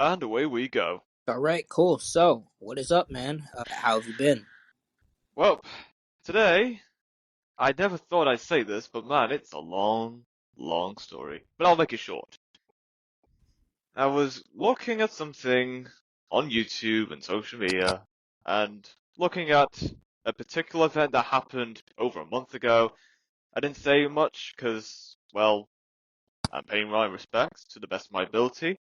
And away we go. All right, cool. So, what is up, man? How have you been? Well, today, I never thought I'd say this, but man, it's a long, long story. But I'll make it short. I was looking at something on YouTube and social media, and looking at a particular event that happened over a month ago. I didn't say much because, well, I'm paying my respects to the best of my ability.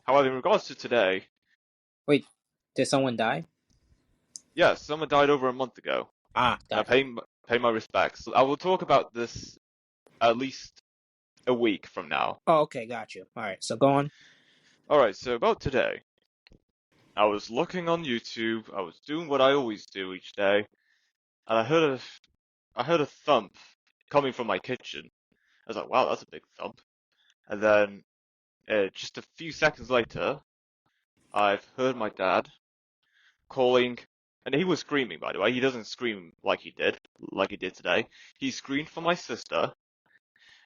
However, in regards to today, Wait, did someone die? yes, someone died over a month ago, Ah, and I gotcha. pay my respects. I will talk about this at least a week from now. Oh, okay, got you. All right, so go on. Alright, so about today. I was looking on YouTube, I was doing what I always do each day, and I heard a thump coming from my kitchen. I was like, wow, that's a big thump. And then, just a few seconds later, I've heard my dad calling, and he was screaming, by the way. He doesn't scream like he did today. He screamed for my sister,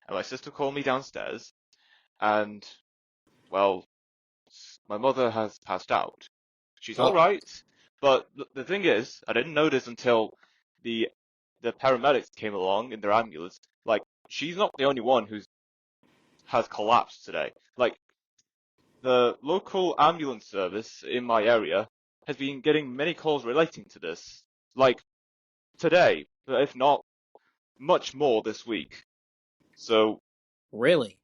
and my sister called me downstairs, and, well, my mother has passed out. She's all What? right, but the thing is, I didn't notice until the the paramedics came along in their ambulance. Like, she's not the only one who has collapsed today. Like, the local ambulance service in my area has been getting many calls relating to this. Like, today, but if not much more this week. So, Really?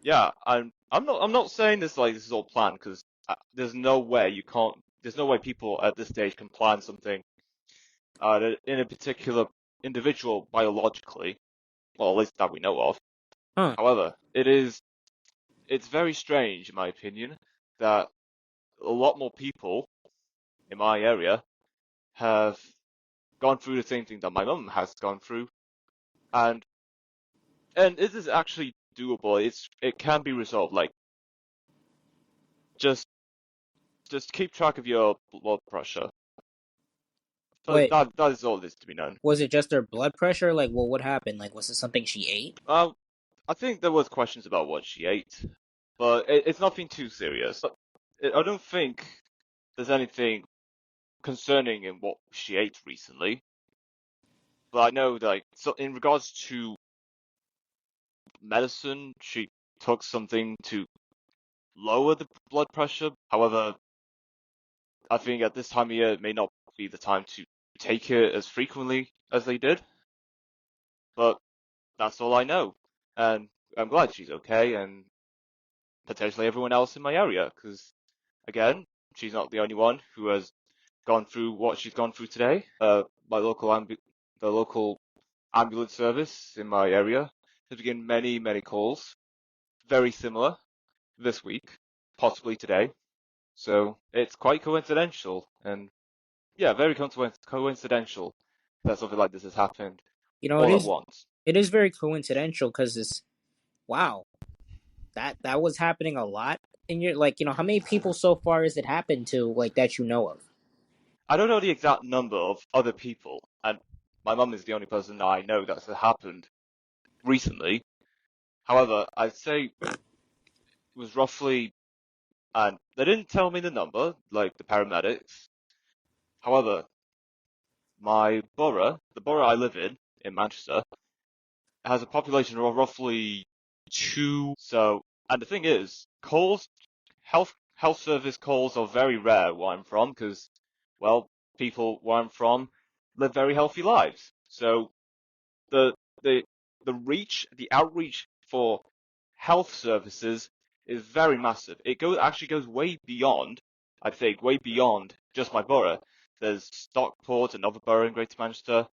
yeah, I'm not saying this like this is all planned because there's no way you can't. There's no way people at this stage can plan something in a particular individual biologically, well, at least that we know of. Huh? However, it's very strange, in my opinion, that a lot more people in my area have gone through the same thing that my mum has gone through, and it is actually doable. It can be resolved. Like, just just keep track of your blood pressure. So Wait, that is all that is to be known. was it just her blood pressure? Like, well, what happened? Like, was it something she ate? I think there was questions about what she ate, but it's nothing too serious. I don't think there's anything concerning in what she ate recently. But I know, like, so in regards to medicine, she took something to lower the blood pressure. However, I think at this time of year it may not be the time to take it as frequently as they did. But that's all I know, and I'm glad she's okay, and potentially everyone else in my area, because again, she's not the only one who has gone through what she's gone through today. The local ambulance service in my area has been getting many calls, very similar this week, possibly today. So it's quite coincidental, and yeah, very coincidental that something like this has happened You know, it all at is. once. It is very coincidental because it's wow. That was happening a lot in your like. How many people so far has it happened to like that you know of? I don't know the exact number of other people, and my mum is the only person I know that's happened recently. However, I'd say it was roughly, and they didn't tell me the number, like the paramedics. However, my borough, the borough I live in Manchester, has a population of roughly two. So, and the thing is, health service calls are very rare where I'm from because, well, people where I'm from live very healthy lives. So the the the outreach for health services is very massive. It actually goes way beyond, I think, way beyond just my borough. There's Stockport, another borough in Greater Manchester,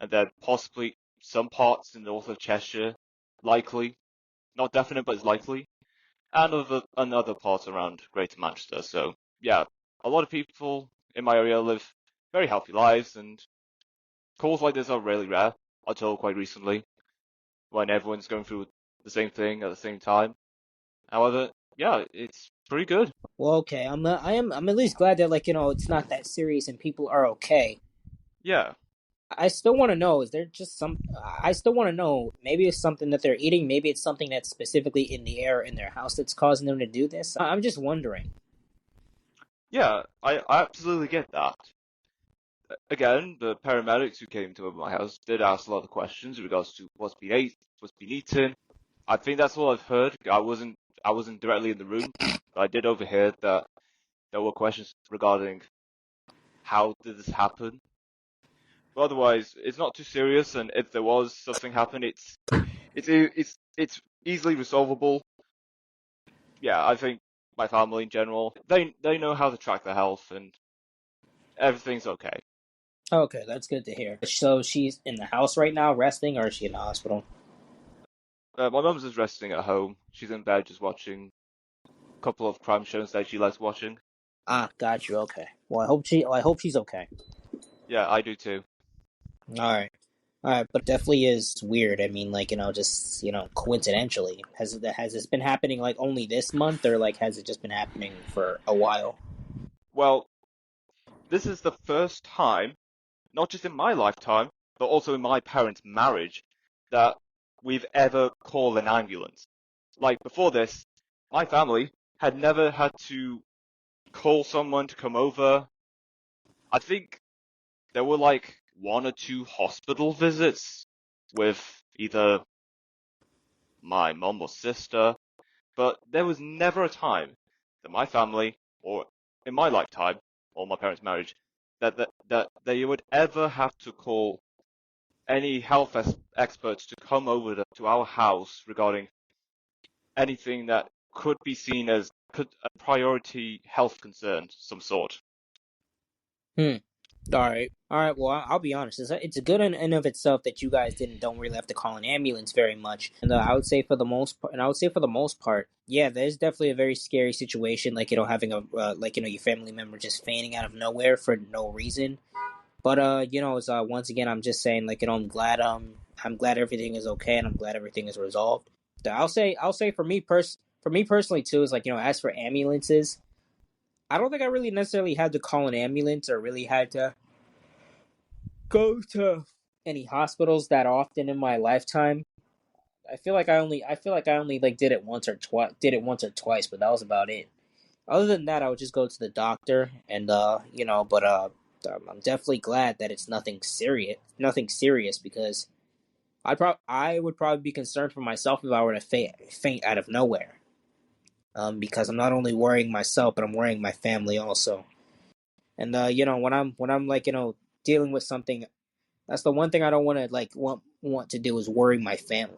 and then possibly some parts in the north of Cheshire, likely, not definite, but it's likely, and another part around Greater Manchester. So yeah, a lot of people in my area live very healthy lives, and calls like this are really rare until quite recently, when everyone's going through the same thing at the same time. However, yeah, it's pretty good. Well, okay. I'm at least glad that it's not that serious and people are okay. Yeah. I still want to know, is there just some, I still want to know, maybe it's something that they're eating, maybe it's something that's specifically in the air in their house that's causing them to do this. I'm just wondering. Yeah, I absolutely get that. Again, the paramedics who came to my house did ask a lot of questions in regards to what's been eaten. I think that's all I've heard. I wasn't directly in the room, but I did overhear that there were questions regarding how did this happen. But otherwise, it's not too serious, and if there was something happen, it's easily resolvable. Yeah, I think my family in general, they know how to track their health, and everything's okay. Okay, that's good to hear. So she's in the house right now, resting, or is she in the hospital? My mum's just resting at home. She's in bed just watching a couple of crime shows that she likes watching. Ah, got you. Okay. Well, I hope she's okay. Yeah, I do too. All right. All right, but definitely is weird. I mean, just coincidentally, has this been happening like only this month, or like has it just been happening for a while? Well, this is the first time, not just in my lifetime, but also in my parents' marriage, that we've ever called an ambulance. Like before this, my family had never had to call someone to come over. I think there were like one or two hospital visits with either my mum or sister, but there was never a time that my family, or in my lifetime, or my parents' marriage, that they would ever have to call any health experts to come over to our house regarding anything that could be seen as could a priority health concern, some sort. Hmm. All right. All right. Well, I'll be honest. It's good in and of itself that you guys don't really have to call an ambulance very much. And I would say for the most part, yeah, there's definitely a very scary situation. Like having a your family member just fainting out of nowhere for no reason. But it's once again, I'm just saying I'm glad everything is okay, and I'm glad everything is resolved. I'll say for me personally too is as for ambulances, I don't think I really necessarily had to call an ambulance or really had to go to any hospitals that often in my lifetime. I feel like I only like did it once or twice, but that was about it. Other than that, I would just go to the doctor and I'm definitely glad that it's nothing serious because I would probably be concerned for myself if I were to faint out of nowhere. Because I'm not only worrying myself, but I'm worrying my family also. And when I'm dealing with something, that's the one thing I don't want to want to do is worry my family.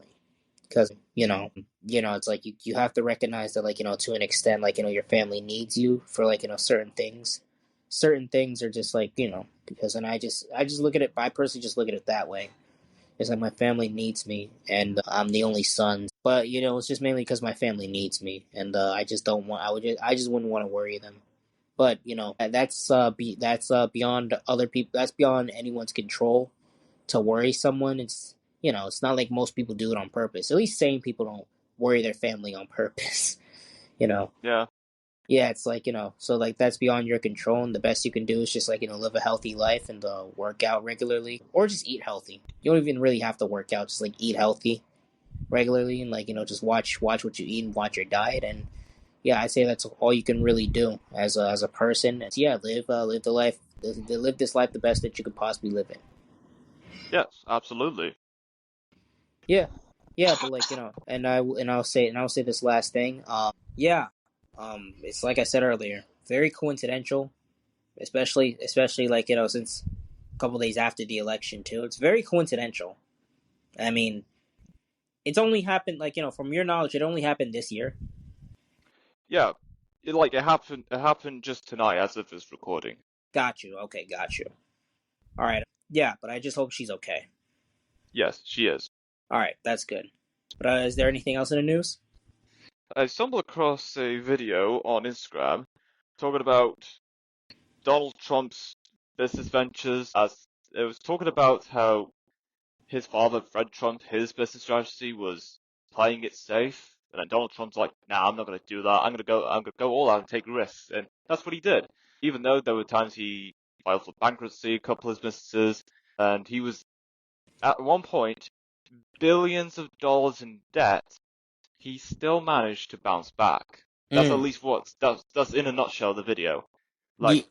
Because it's like you have to recognize that to an extent your family needs you for certain things. Certain things are just because and I just look at it. I personally just look at it that way. It's like my family needs me, and I'm the only son. But it's just mainly because my family needs me, and I just don't want. I just wouldn't want to worry them. But that's beyond other people. That's beyond anyone's control to worry someone. It's not like most people do it on purpose. At least sane people don't worry their family on purpose. you know. Yeah, Yeah, it's so that's beyond your control, and the best you can do is just live a healthy life and work out regularly, or just eat healthy. You don't even really have to work out; just eat healthy regularly, and just watch what you eat and watch your diet. And yeah, I'd say that's all you can really do as a person. It's, yeah, live the life, live this life the best that you could possibly live it. yes, absolutely. Yeah, yeah, but I'll say this last thing. Yeah, it's like I said earlier, very coincidental, especially since a couple days after the election too. It's very coincidental. I mean, it's only happened from your knowledge, it only happened this year. Yeah, it happened just tonight as of this recording. Got you. Okay, got you. All right. Yeah, but I just hope she's okay. Yes, she is. All right, that's good. But is there anything else in the news? I stumbled across a video on Instagram talking about Donald Trump's business ventures, as it was talking about how his father, Fred Trump, his business strategy was playing it safe. And then Donald Trump's like, nah, I'm not going to do that. I'm going to go all out and take risks. And that's what he did. Even though there were times he filed for bankruptcy, a couple of his businesses, and he was at one point billions of dollars in debt. He still managed to bounce back. That's at Mm. least that's in a nutshell the video. Like, Ye-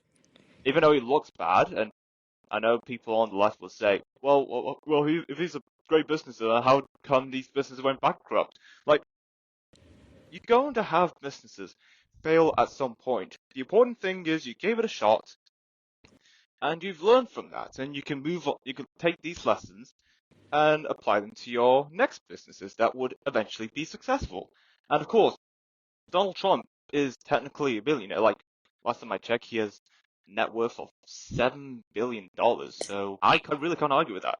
even though he looks bad, and I know people on the left will say, if he's a great businessman, how come these businesses went bankrupt? Like, you're going to have businesses fail at some point. The important thing is you gave it a shot, and you've learned from that, and you can move on. You can take these lessons and apply them to your next businesses that would eventually be successful. And of course, Donald Trump is technically a billionaire. Like, last time I checked, he has a net worth of $7 billion. So I really can't argue with that.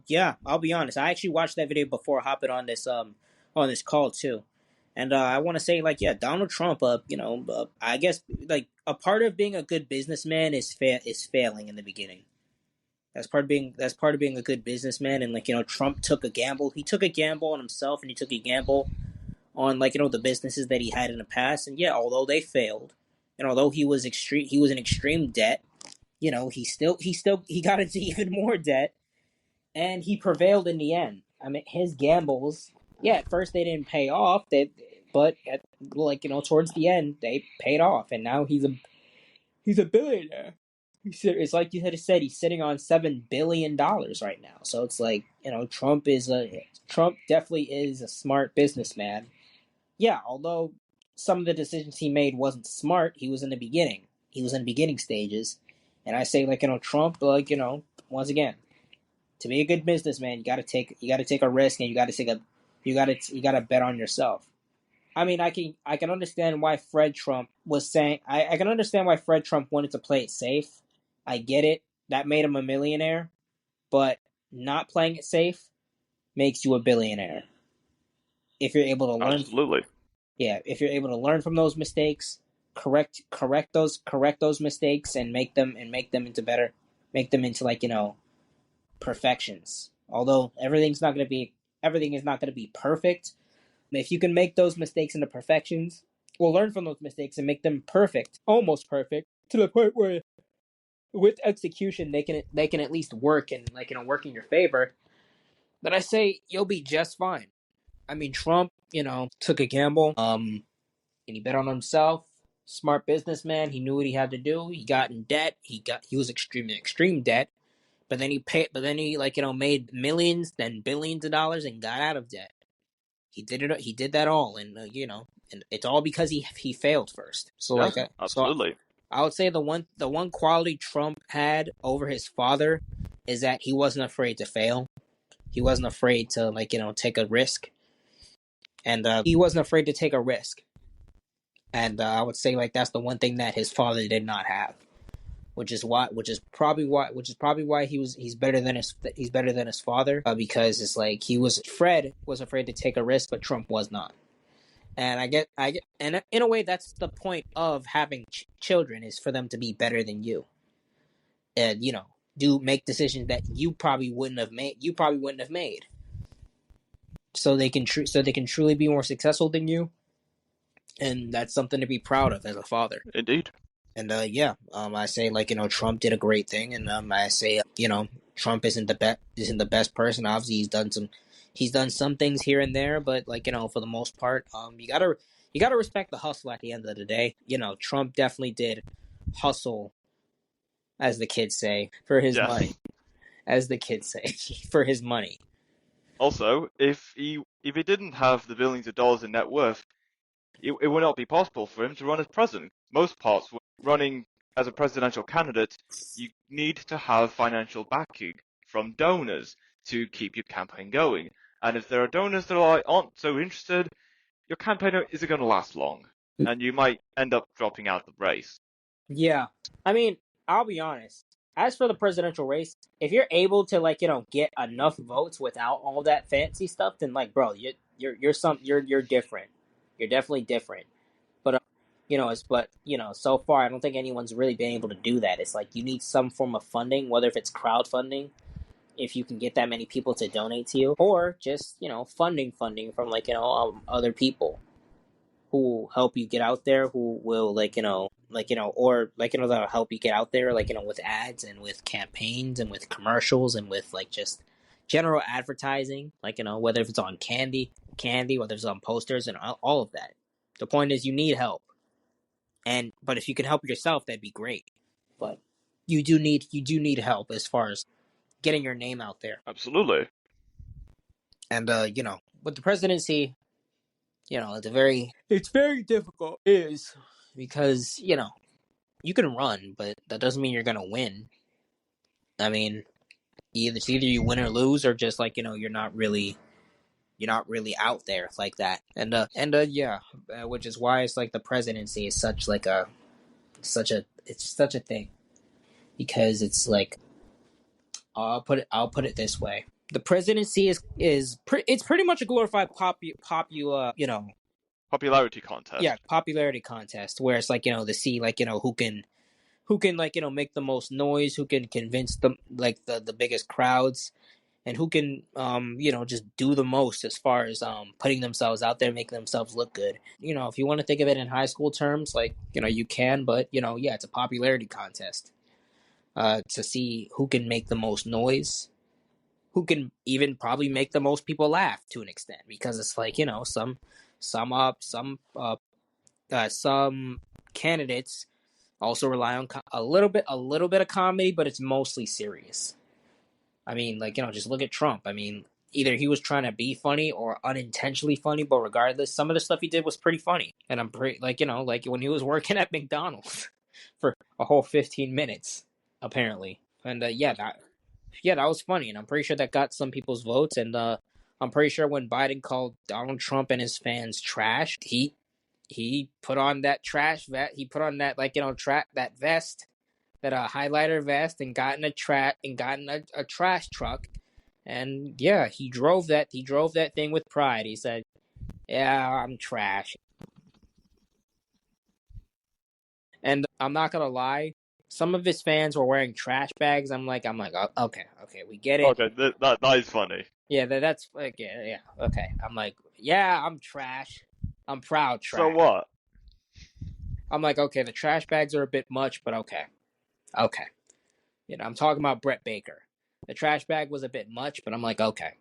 yeah, I'll be honest. I actually watched that video before hopping on this call too, and I want to say like yeah, Donald Trump. I guess like a part of being a good businessman is failing in the beginning. That's part of being a good businessman. And like Trump took a gamble. He took a gamble on himself, and he took a gamble on like the businesses that he had in the past. And yeah, although they failed, and although he was in extreme debt. He got into even more debt, and he prevailed in the end. I mean, his gambles, yeah, at first they didn't pay off. But towards the end, they paid off, and now he's a billionaire. It's like you had said, he's sitting on $7 billion right now. So it's like Trump definitely is a smart businessman. Yeah, although some of the decisions he made wasn't smart, he was in the beginning. He was in the beginning stages, and I say Trump, once again, to be a good businessman, you gotta take a risk, and you gotta bet on yourself. I mean, I can understand why Fred Trump was saying I can understand why Fred Trump wanted to play it safe. I get it. That made him a millionaire, but not playing it safe makes you a billionaire. If you're able to learn Absolutely. Yeah, if you're able to learn from those mistakes, correct those mistakes and make them into perfections. Although everything is not going to be perfect. If you can make those mistakes into perfections, or learn from those mistakes and make them perfect, almost perfect, to the point where with execution they can at least work and work in your favor, then I say you'll be just fine. I mean, Trump, took a gamble, and he bet on himself. Smart businessman. He knew what he had to do. He got in debt. He was extreme debt. But then he paid. But then he made millions, then billions of dollars, and got out of debt. He did it. He did that all, and and it's all because he failed first. So Yeah, so absolutely. I would say the one quality Trump had over his father is that he wasn't afraid to fail. He wasn't afraid to take a risk, and he wasn't afraid to take a risk. And I would say that's the one thing that his father did not have, which is probably why he's better than his father, because it's like Fred was afraid to take a risk, but Trump was not. And and in a way that's the point of having children, is for them to be better than you, and do make decisions that you probably wouldn't have made, so they can truly be more successful than you, and that's something to be proud of as a father. Indeed. And I say Trump did a great thing, and I say Trump isn't the best person. Obviously, he's done some things here and there, but for the most part, you gotta respect the hustle at the end of the day. Trump definitely did hustle, as the kids say, for his Yes. money. As the kids say, for his money. Also, if he didn't have the billions of dollars in net worth, it would not be possible for him to run as president. Most parts, running as a presidential candidate, you need to have financial backing from donors to keep your campaign going. And if there are donors that aren't so interested, your campaign isn't going to last long, and you might end up dropping out the race. Yeah, I mean, I'll be honest. As for the presidential race, if you're able to get enough votes without all that fancy stuff, then bro, you're different. You're definitely different. But so far I don't think anyone's really been able to do that. It's like you need some form of funding, whether if it's crowdfunding, if you can get that many people to donate to you, or just funding from other people who will help you get out there, who will or that'll help you get out there, with ads and with campaigns and with commercials and with just general advertising, whether if it's on candy, whether it's on posters and all of that. The point is, you need help, but if you can help yourself, that'd be great. But you do need help as far as getting your name out there. Absolutely. And with the presidency, it's very difficult. It is because you can run, but that doesn't mean you're gonna win. I mean, it's either you win or lose, or just you're not really out there like that. And yeah, which is why it's the presidency is such a thing, because it's I'll put it this way: the presidency it's pretty much a glorified Popularity contest. yeah, popularity contest, where it's to see who can make the most noise, who can convince them the biggest crowds, and who can just do the most as far as putting themselves out there, making themselves look good. If you want to think of it in high school terms, you can, but yeah, it's a popularity contest to see who can make the most noise, who can even probably make the most people laugh to an extent, because it's some candidates also rely on a little bit of comedy, but it's mostly serious. I mean, just look at Trump. I mean, either he was trying to be funny or unintentionally funny, but regardless, some of the stuff he did was pretty funny. And I'm pretty when he was working at McDonald's for a whole 15 minutes, apparently. And that was funny, and I'm pretty sure that got some people's votes. And I'm pretty sure when Biden called Donald Trump and his fans trash, he put on that trash vest. He put on that that vest, that highlighter vest, and got in a trash truck. And yeah, he drove that thing with pride. He said, "Yeah, I'm trash." And I'm not gonna lie, some of his fans were wearing trash bags. I'm like, oh, okay, we get it. Okay, that is funny. Yeah, that's yeah, okay. I'm like, yeah, I'm trash. I'm proud trash. So what? I'm like, okay, the trash bags are a bit much, but okay. I'm talking about Brett Baker. The trash bag was a bit much, but I'm like, okay.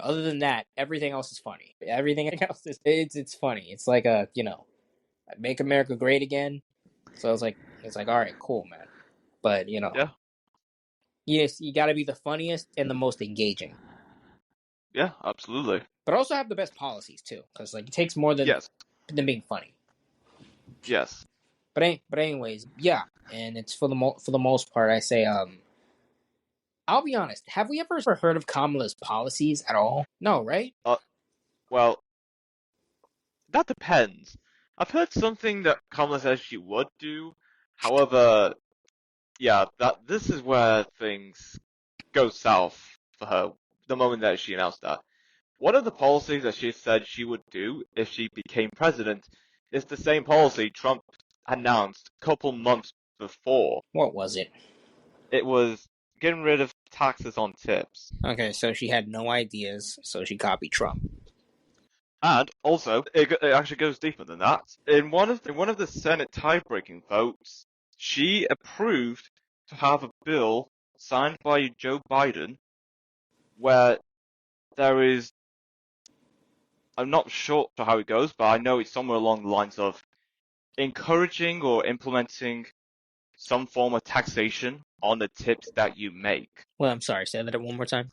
Other than that, everything else is funny. Everything else is it's funny. It's make America great again. So it's all right, cool, man. But Yeah. yes, you got to be the funniest and the most engaging. Yeah, absolutely. But also have the best policies too, because it takes more than being funny. Yes. But anyways, yeah, and it's for the most part, I say, I'll be honest. Have we ever heard of Kamala's policies at all? No, right? Well, that depends. I've heard something that Kamala says she would do. However, yeah, this is where things go south for her the moment that she announced that. One of the policies that she said she would do if she became president is the same policy Trump announced a couple months before. What was it? It was getting rid of taxes on tips. Okay, so she had no ideas, so she copied Trump. And also, it actually goes deeper than that. In one of the Senate tie-breaking votes, she approved to have a bill signed by Joe Biden where there is, I'm not sure how it goes, but I know it's somewhere along the lines of encouraging or implementing some form of taxation on the tips that you make. Well, I'm sorry, say that one more time.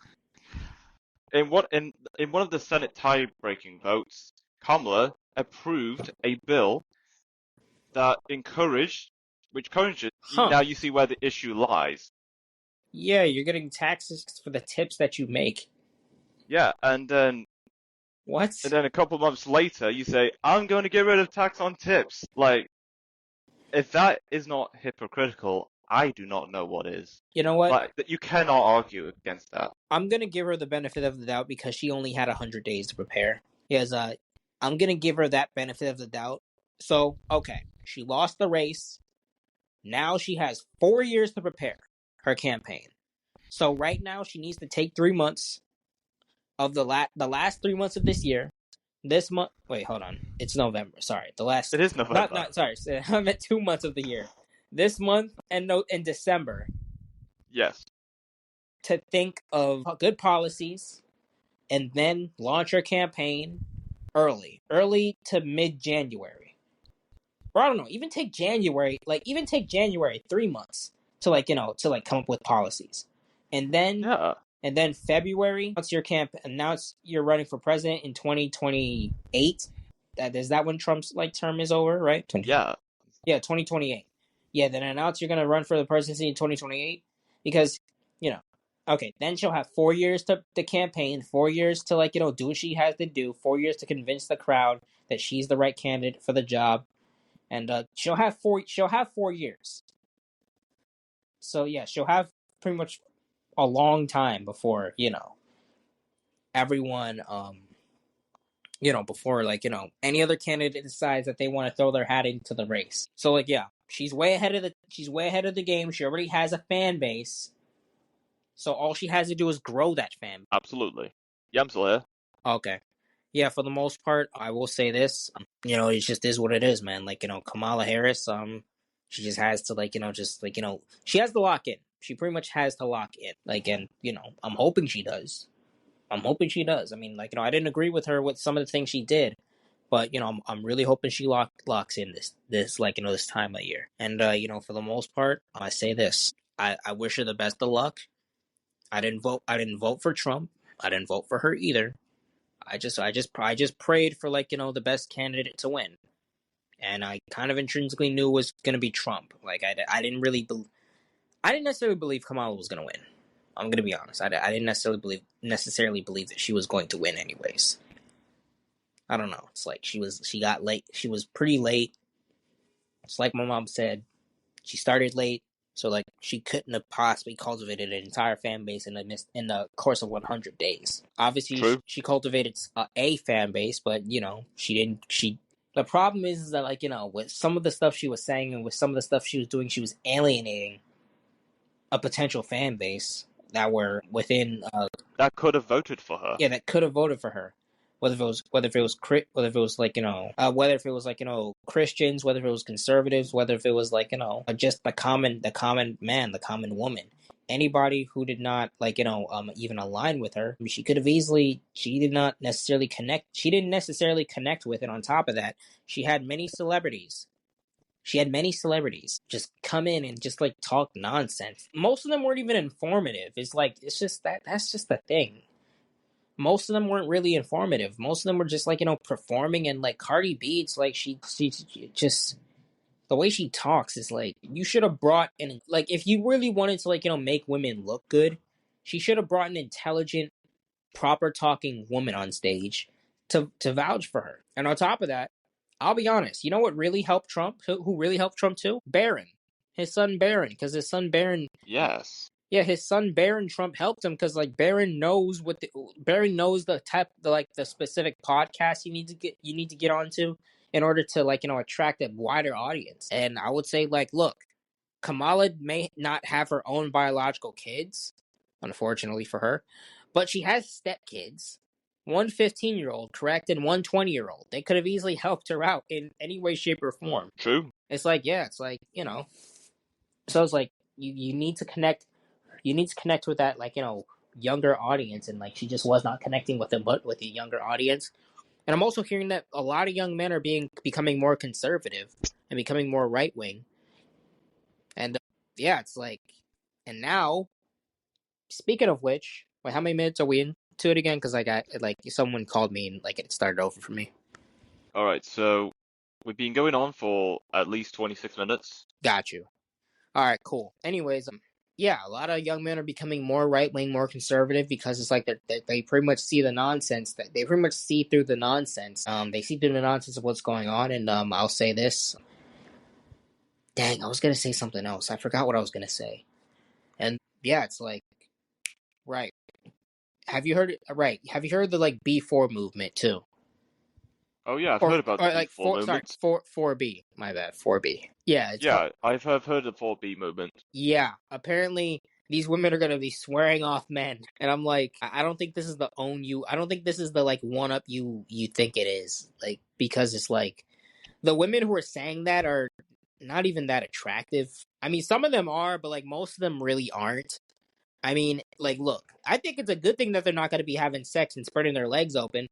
In one of the Senate tie-breaking votes, Kamala approved a bill that encouraged. Now you see where the issue lies. Yeah, you're getting taxes for the tips that you make. Yeah, and then what? And then a couple months later, you say, "I'm going to get rid of tax on tips." If that is not hypocritical, I do not know what is. You know what? You cannot argue against that. I'm gonna give her the benefit of the doubt because she only had 100 days to prepare. Yes, I'm gonna give her that benefit of the doubt. So, okay, she lost the race. Now she has 4 years to prepare her campaign. So right now she needs to take 3 months of the last 3 months of this year this month. Wait, hold on. It's November. Sorry, the last. It is November. Not. Sorry, I meant 2 months of the year. This month and no in December Yes. to think of good policies and then launch her campaign early to mid January. Or I don't know, even take January, 3 months to come up with policies. And then Yeah. February, announce you're running for president in 2028. Is that when Trump's term is over, right? Yeah. Yeah, 2028. Yeah, then announce you're going to run for the presidency in 2028 because, okay, then she'll have 4 years to campaign, 4 years to do what she has to do, 4 years to convince the crowd that she's the right candidate for the job. And she'll have 4 years. So yeah, she'll have pretty much a long time before, everyone before any other candidate decides that they want to throw their hat into the race. So yeah, she's way ahead of the game. She already has a fan base. So all she has to do is grow that fan. Absolutely. Yeah, I'm still here. Okay. Yeah, for the most part, I will say this. It just is what it is, man. Kamala Harris, she just has to she has to lock in. She pretty much has to lock in. I'm hoping she does. I mean, I didn't agree with her with some of the things she did, but I'm really hoping she locks in this this time of year. And for the most part, I say this. I wish her the best of luck. I didn't vote for Trump. I didn't vote for her either. I just prayed for the best candidate to win, and I kind of intrinsically knew it was going to be Trump. I didn't necessarily believe Kamala was going to win. I'm going to be honest. I didn't necessarily believe that she was going to win anyways. I don't know. It's she got late. She was pretty late. It's like my mom said. She started late, so she couldn't have possibly cultivated an entire fan base in the course of 100 days. Obviously, she cultivated a fan base, but she didn't. The problem is that with some of the stuff she was saying and with some of the stuff she was doing, she was alienating a potential fan base that were within that could have voted for her. Yeah, that could have voted for her. Whether it was Christians, whether it was conservatives, whether if it was just the common man, the common woman, anybody who did not even align with her, she could have easily. She did not necessarily connect. She didn't necessarily connect with it. On top of that, she had many celebrities just come in and just talk nonsense. Most of them weren't even informative. It's just that's just the thing. Most of them weren't really informative. Most of them were just performing, and Cardi B, it's she just, the way she talks is you should have brought in if you really wanted to make women look good, she should have brought an intelligent, proper talking woman on stage to vouch for her. And on top of that, I'll be honest, you know what really helped Trump? Who really helped Trump too? Barron. His son Barron, because his son Barron. Yes. Yeah, his son Barron Trump helped him because Barron knows the specific podcast you need to get onto in order to attract a wider audience. And I would say look, Kamala may not have her own biological kids, unfortunately for her, but she has stepkids. One 15-year-old, correct, and one 20-year-old. They could have easily helped her out in any way, shape, or form. True. It's So it's you need to connect. You need to connect with that younger audience, and she just was not connecting with them, but with the younger audience. And I'm also hearing that a lot of young men are becoming more conservative and becoming more right wing. And yeah, it's and now, speaking of which, wait, how many minutes are we into it again? Because I got someone called me and it started over for me. All right, so we've been going on for at least 26 minutes. Got you. All right, cool. Anyways, yeah, a lot of young men are becoming more right-wing, more conservative because it's they pretty much see the nonsense. They pretty much see through the nonsense. They see through the nonsense of what's going on, and I'll say this. Dang, I was gonna say something else. I forgot what I was gonna say. And yeah, it's right. Have you heard? Right. Have you heard the B4 movement too? Oh yeah, I've heard about the B4 movement. Sorry, 4B. My bad, 4B. Yeah, I've heard of the 4B movement. Yeah, apparently these women are gonna be swearing off men, and I'm like, I don't think this is the own you. I don't think this is the like one up you think it is. Like because it's like the women who are saying that are not even that attractive. I mean, some of them are, but like most of them really aren't. I mean, like, look, I think it's a good thing that they're not going to be having sex and spreading their legs open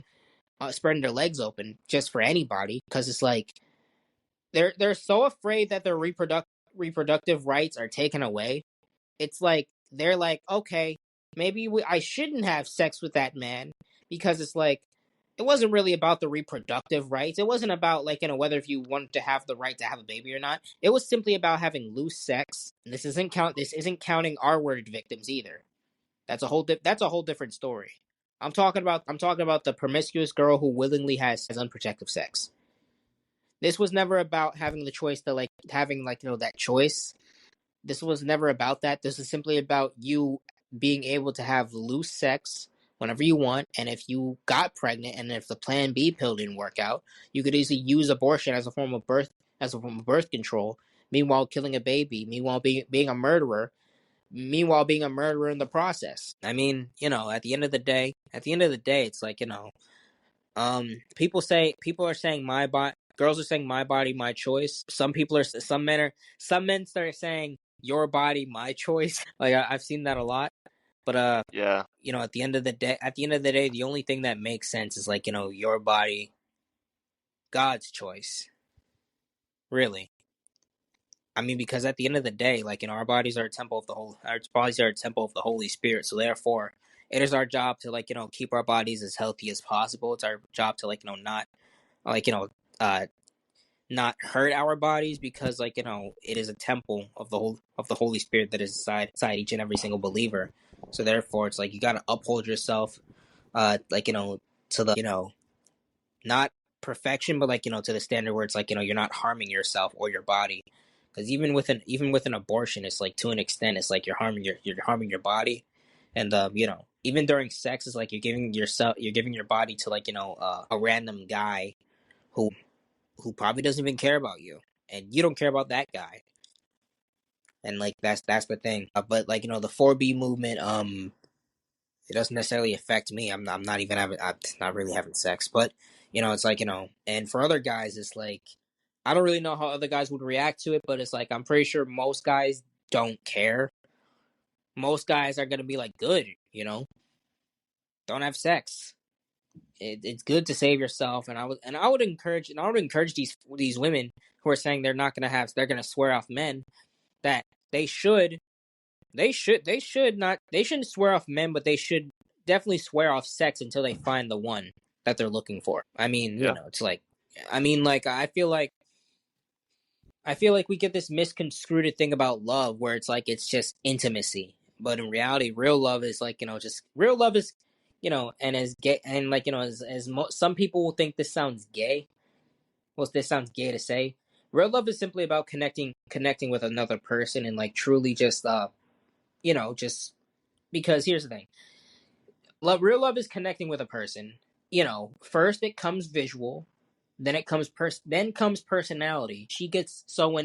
just for anybody, because it's like they're so afraid that their reproductive rights are taken away. It's like they're like, okay, maybe I shouldn't have sex with that man, because it's like it wasn't really about the reproductive rights. It wasn't about like whether if you wanted to have the right to have a baby or not. It was simply about having loose sex. And this isn't counting R word victims either. That's a whole different story. I'm talking about the promiscuous girl who willingly has unprotected sex. This was never about having the choice to like having like that choice. This was never about that. This is simply about you being able to have loose sex whenever you want, and if you got pregnant and if the Plan B pill didn't work out, you could easily use abortion as a form of birth control. Meanwhile, killing a baby. Meanwhile, being a murderer. Meanwhile, being a murderer in the process. I mean, at the end of the day, it's like people are saying my body. Girls are saying my body, my choice. Some men start saying your body, my choice. Like I've seen that a lot. But Yeah. at the end of the day, the only thing that makes sense is like your body, God's choice. Really. I mean, because at the end of the day, like our bodies are a temple of our bodies are a temple of the Holy Spirit. So therefore, it is our job to like keep our bodies as healthy as possible. It's our job to like not like not hurt our bodies, because like it is a temple of the Holy Spirit that is inside each and every single believer. So therefore, it's like you got to uphold yourself, like to the not perfection, but like to the standard where it's like you're not harming yourself or your body. Because even with an abortion, it's like to an extent, it's like you're harming your body, and even during sex, it's like you're giving your body to like a random guy who probably doesn't even care about you, and you don't care about that guy. And like that's the thing. But like the 4B movement, it doesn't necessarily affect me. I'm not really having sex, but it's like and for other guys, it's like I don't really know how other guys would react to it, but it's like I'm pretty sure most guys don't care. Most guys are gonna be like, good, don't have sex. It's good to save yourself, and I would encourage these women who are saying they're gonna swear off men, that they should they shouldn't swear off men, but they should definitely swear off sex until they find the one that they're looking for. I mean, Yeah. it's like, I feel like we get this misconstrued thing about love where it's like it's just intimacy, but in reality, real love is like just real love is and as gay, and like some people will think this sounds gay. Well, this sounds gay to say. Real love is simply about connecting with another person, and like truly just just because here's the thing. Real love is connecting with a person. First it comes visual, then then comes personality.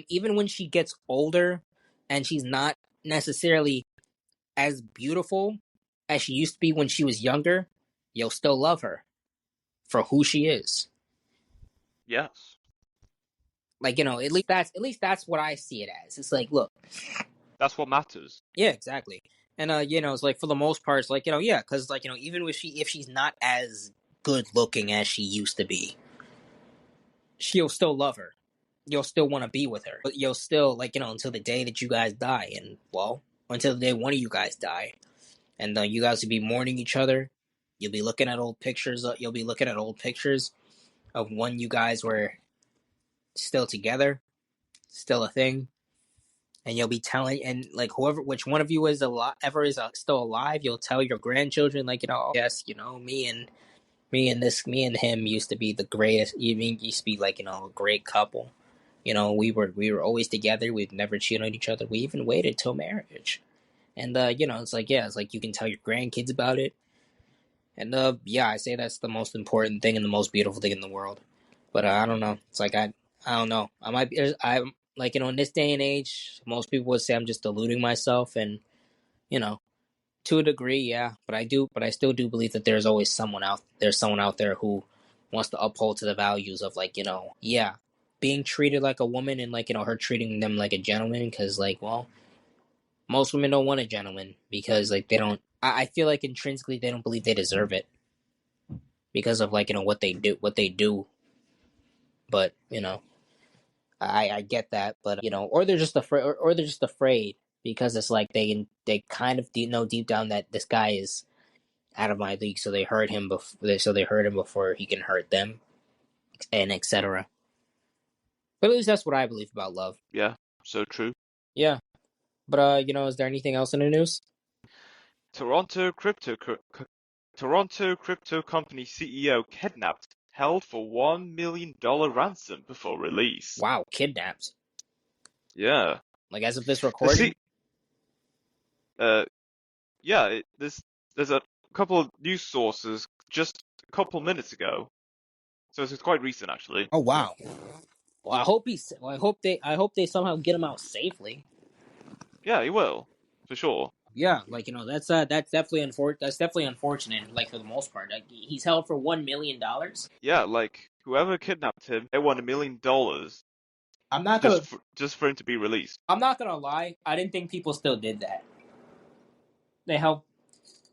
Even when she gets older and she's not necessarily as beautiful as she used to be when she was younger, you'll still love her for who she is. Yes. Like, at least that's what I see it as. It's like, look, That's what matters. yeah, exactly. And it's like for the most part, it's like yeah, because like even if she's not as good looking as she used to be, you'll still love her. You'll still want to be with her. But you'll still like until the day that you guys die, and well, until the day one of you guys die, and you guys will be mourning each other. You'll be looking at old pictures. You'll be looking at old pictures of when you guys were still together, still a thing, and you'll be telling, and like which one of you is still alive, you'll tell your grandchildren like oh, yes, me and him used to be the greatest. You mean used to be like a great couple. We were always together. We've never cheated on each other. We even waited till marriage. And it's like yeah, it's like you can tell your grandkids about it. And yeah, I say that's the most important thing and the most beautiful thing in the world. But I don't know. It's like I don't know. I might be. I'm like in this day and age, most people would say I'm just deluding myself, and To a degree, yeah. But I still do believe that there's someone out there who wants to uphold to the values of yeah, being treated like a woman and her treating them like a gentleman because well, most women don't want a gentleman because they don't. I feel like intrinsically they don't believe they deserve it because of what they do. But I get that, but or they're just afraid, or they're just afraid because it's they kind of know deep down that this guy is out of my league, so they hurt him before he can hurt them, and etc. But at least that's what I believe about love. Yeah, so true. Yeah, but is there anything else in the news? Toronto crypto company CEO kidnapped, held for $1 million ransom before release. Wow, kidnapped. Yeah. Like as of this The recording? yeah, there's a couple of news sources just a couple minutes ago. So it's quite recent, actually. Oh wow. Well, I hope they somehow get him out safely. Yeah, he will, for sure. Yeah, that's definitely unfortunate. Like for the most part, he's held for $1 million. Yeah, like whoever kidnapped him, they won $1 million I'm not gonna just for him to be released. I'm not gonna lie. I didn't think people still did that. They held.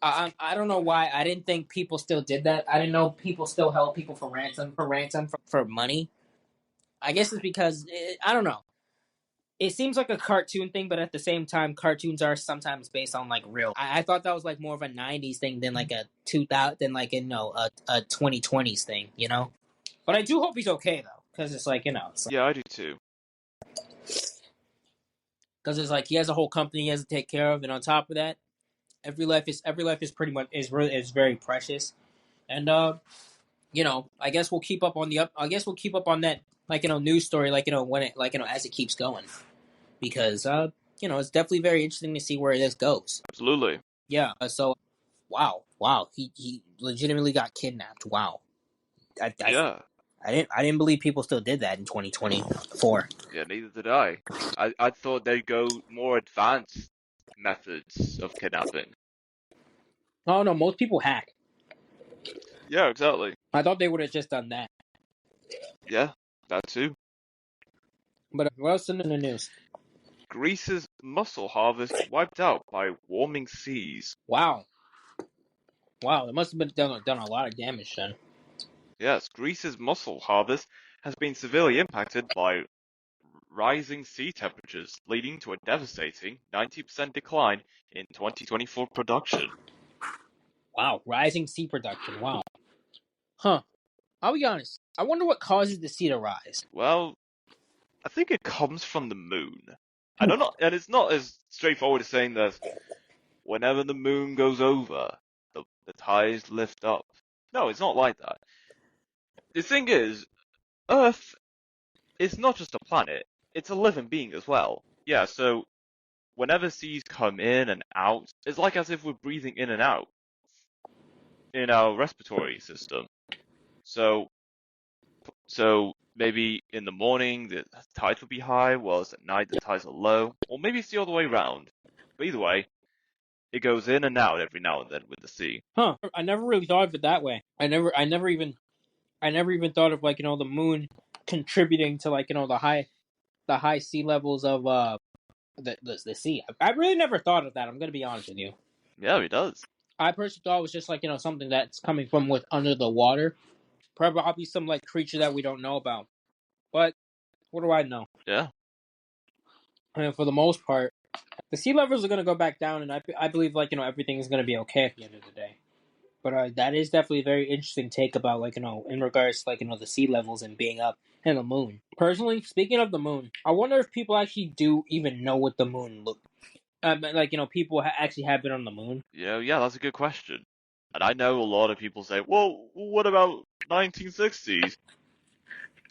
I don't know why. I didn't think people still did that. I didn't know people still held people for ransom for money. I guess it's because I don't know. It seems like a cartoon thing, but at the same time, cartoons are sometimes based on real. I thought that was more of a '90s thing than a 2000 than a 2020s thing. But I do hope he's okay though, because it's Yeah, I do too. because it's he has a whole company he has to take care of, and on top of that, every life is pretty much is very precious, and I guess we'll keep up on I guess we'll keep up on that news story when it as it keeps going, because it's definitely very interesting to see where this goes. Absolutely. Yeah. So wow, he legitimately got kidnapped. Wow. Yeah. I didn't believe people still did that in 2024. Yeah, neither did I. I thought they'd go more advanced methods of kidnapping. Oh no, most people hack. Yeah, exactly. I thought they would have just done that. Yeah, that too. But what else in the news? Greece's mussel harvest wiped out by warming seas. Wow, it must have been done a lot of damage then. Yes, Greece's mussel harvest has been severely impacted by rising sea temperatures, leading to a devastating 90% decline in 2024 production. Wow, rising sea production. Wow. Huh. I'll be honest. I wonder what causes the sea to rise. Well, I think it comes from the moon. I don't know, and it's not as straightforward as saying that whenever the moon goes over, the tides lift up. No, it's not like that. The thing is, Earth is not just a planet, it's a living being as well. Yeah, so whenever seas come in and out, it's like as if we're breathing in and out in our respiratory system. So, so maybe in the morning the tides will be high, whilst at night the tides are low, or maybe it's the other way around. But either way, it goes in and out every now and then with the sea. Huh. I never really thought of it that way. I never even thought of the moon contributing to the high sea levels of the sea. I really never thought of that. I'm gonna be honest with you. Yeah, it does. I personally thought it was just something that's coming from with under the water. Probably some creature that we don't know about. But what do I know? Yeah. And for the most part, the sea levels are gonna go back down, and I believe everything is gonna be okay at the end of the day. But that is definitely a very interesting take about in regards to the sea levels and being up and the moon. Personally, speaking of the moon, I wonder if people actually do even know what the moon look. People actually have been on the moon. Yeah, that's a good question. And I know a lot of people say, well, what about 1960s?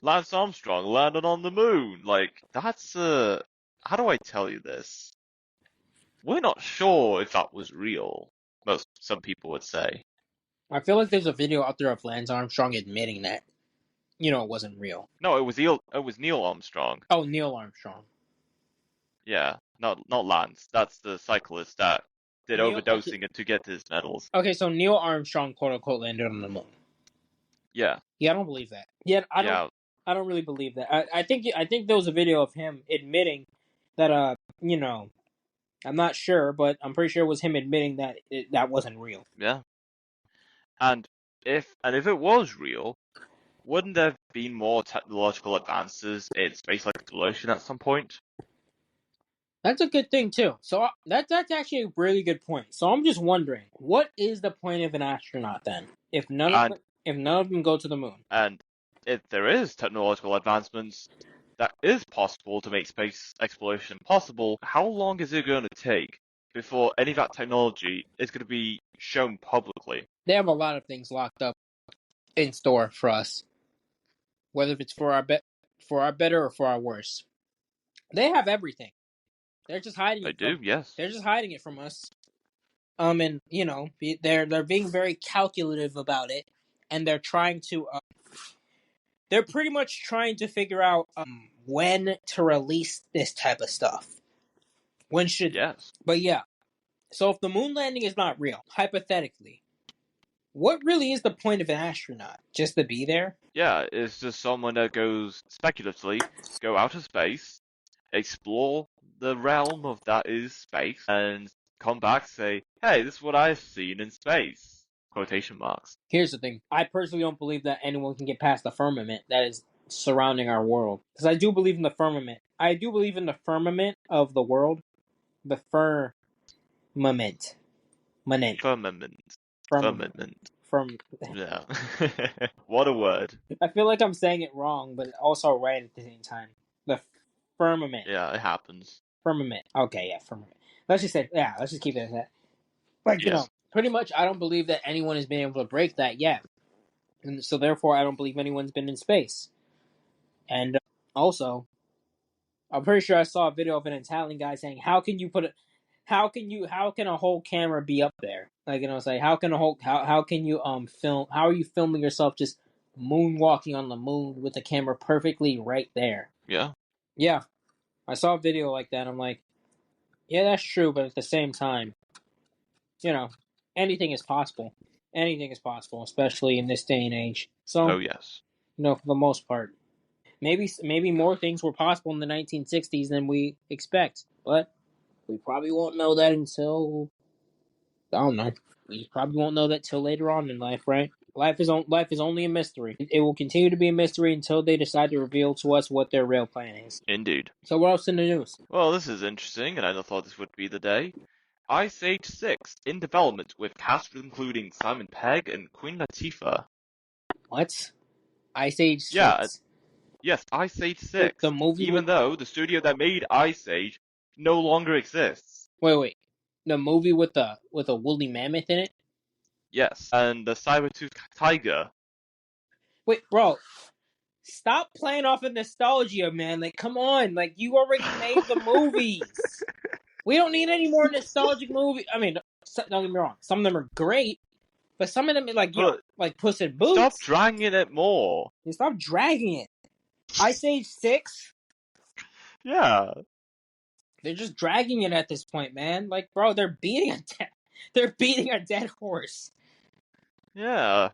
Lance Armstrong landed on the moon. Like, that's, how do I tell you this? We're not sure if that was real. Some people would say. I feel like there's a video out there of Lance Armstrong admitting that it wasn't real. No, it was Neil Armstrong. Oh, Neil Armstrong. Yeah, not Lance. That's the cyclist that did overdosing to get his medals. Okay, so Neil Armstrong, quote unquote, landed on the moon. Yeah. Yeah, I don't believe that. Yeah, I don't really believe that. I think there was a video of him admitting that I'm not sure, but I'm pretty sure it was him admitting that that wasn't real. Yeah. And if it was real, wouldn't there have been more technological advances in space exploration at some point? That's a good thing too. So that's actually a really good point. So I'm just wondering, what is the point of an astronaut then, if none of them go to the moon? And if there is technological advancements that is possible to make space exploration possible, how long is it going to take before any of that technology is going to be shown publicly? They have a lot of things locked up in store for us, whether it's for our better or for our worse. They have everything. They're just hiding They it do, from. yes. They're just hiding it from us. And they're being very calculative about it, and they're trying to. They're pretty much trying to figure out when to release this type of stuff. When should? Yes. But yeah. So if the moon landing is not real, hypothetically, what really is the point of an astronaut? Just to be there? Yeah, it's just someone that goes speculatively, go out of space, explore the realm of that is space, and come back say, hey, this is what I've seen in space. Quotation marks. Here's the thing. I personally don't believe that anyone can get past the firmament that is surrounding our world. Because I do believe in the firmament. I do believe in the firmament of the world. The firmament. Firmament. Firmament. Yeah. What a word. I feel like I'm saying it wrong, but also right at the same time. The firmament. Yeah, it happens. Firmament. Okay, yeah, firmament. Let's just keep it at that. Like, Yes. pretty much I don't believe that anyone has been able to break that yet. And so therefore I don't believe anyone's been in space. And also, I'm pretty sure I saw a video of an Italian guy saying, how can a whole camera be up there? Like, it's like, how can you film, how are you filming yourself just moonwalking on the moon with the camera perfectly right there? Yeah. Yeah. I saw a video like that. I'm like, yeah, that's true. But at the same time, anything is possible. Anything is possible, especially in this day and age. So, Oh, yes. for the most part. Maybe more things were possible in the 1960s than we expect, but we probably won't know that until I don't know. We probably won't know that till later on in life, right? Life is only a mystery. It will continue to be a mystery until they decide to reveal to us what their real plan is. Indeed. So what else in the news? Well, this is interesting, and I never thought this would be the day. Ice Age 6 in development with cast including Simon Pegg and Queen Latifah. What? Ice Age 6? Yeah. Yes, Ice Age 6. The movie even though the studio that made Ice Age no longer exists. Wait. The movie with the woolly mammoth in it? Yes, and the Saber-tooth tiger. Wait, bro. Stop playing off of nostalgia, man. Like, come on. Like, you already made the movies. We don't need any more nostalgic movies. I mean, don't get me wrong. Some of them are great, but some of them, like Puss in Boots. Stop dragging it more. Stop dragging it. Ice Age 6? Yeah. They're just dragging it at this point, man. Like, bro, they're beating a dead horse. Yeah.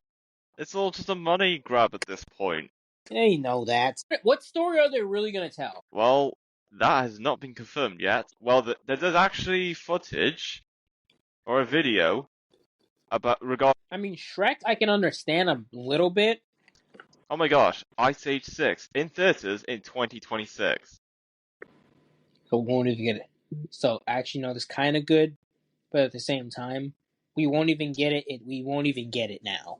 It's all just a money grab at this point. They know that. What story are they really going to tell? Well, that has not been confirmed yet. Well, there's actually footage or a video regarding. I mean, Shrek, I can understand a little bit. Oh my gosh, Ice Age 6 in theaters in 2026. So we won't even get it. So actually, no, this kind of good, but at the same time, we won't even get it. We won't even get it now.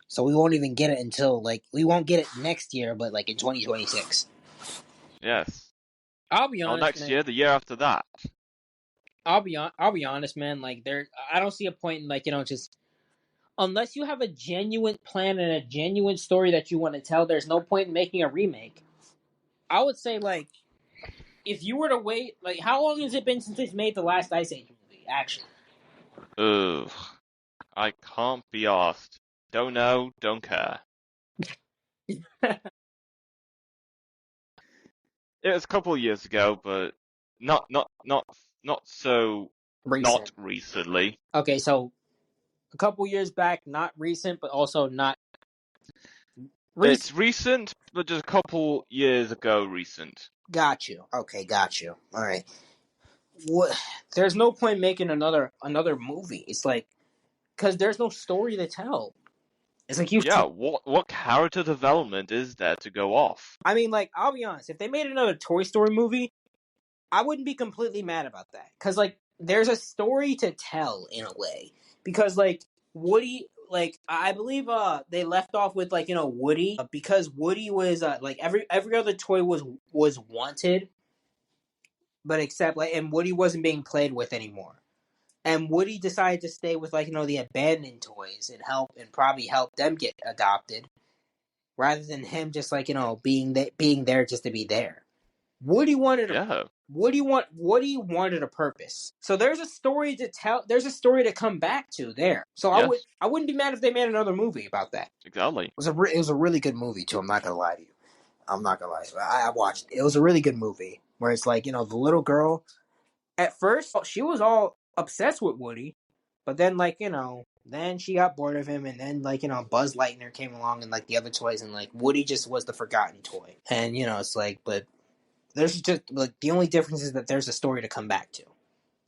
So we won't even get it until we won't get it next year, but in 2026. Yes. I'll be honest. Next year, the year after that. I'll be honest, man. I don't see a point in just unless you have a genuine plan and a genuine story that you want to tell. There's no point in making a remake. I would say if you were to wait, how long has it been since they've made the last Ice Age movie? Actually. Ugh. I can't be asked. Don't know, don't care. It was a couple of years ago, but not so Not Recent. recently. Okay, so a couple years back, not recent, but also not recent. It's recent, but just a couple years ago recent. Got you. Okay, got you. All right. What? There's no point making another movie. It's like because there's no story to tell. It's like you. Yeah, what character development is there to go off? I mean, like I'll be honest. If they made another Toy Story movie, I wouldn't be completely mad about that because like there's a story to tell in a way because like Woody, like I believe they left off with like Woody because Woody was like every other toy was wanted, but except like and Woody wasn't being played with anymore. And Woody decided to stay with like the abandoned toys and probably help them get adopted rather than him just like being there just to be there. Woody wanted a Yeah, Woody wanted a purpose. So there's a story to tell. There's a story to come back to there. So yes, I wouldn't be mad if they made another movie about that. exactly. It was a really good movie too. I'm not gonna lie to you. I'm not gonna lie. I watched it. It was a really good movie where it's like the little girl. At first, she was all obsessed with Woody, but then like then she got bored of him, and then like Buzz Lightyear came along and like the other toys, and like Woody just was the forgotten toy. And it's like, but there's just like the only difference is that there's a story to come back to.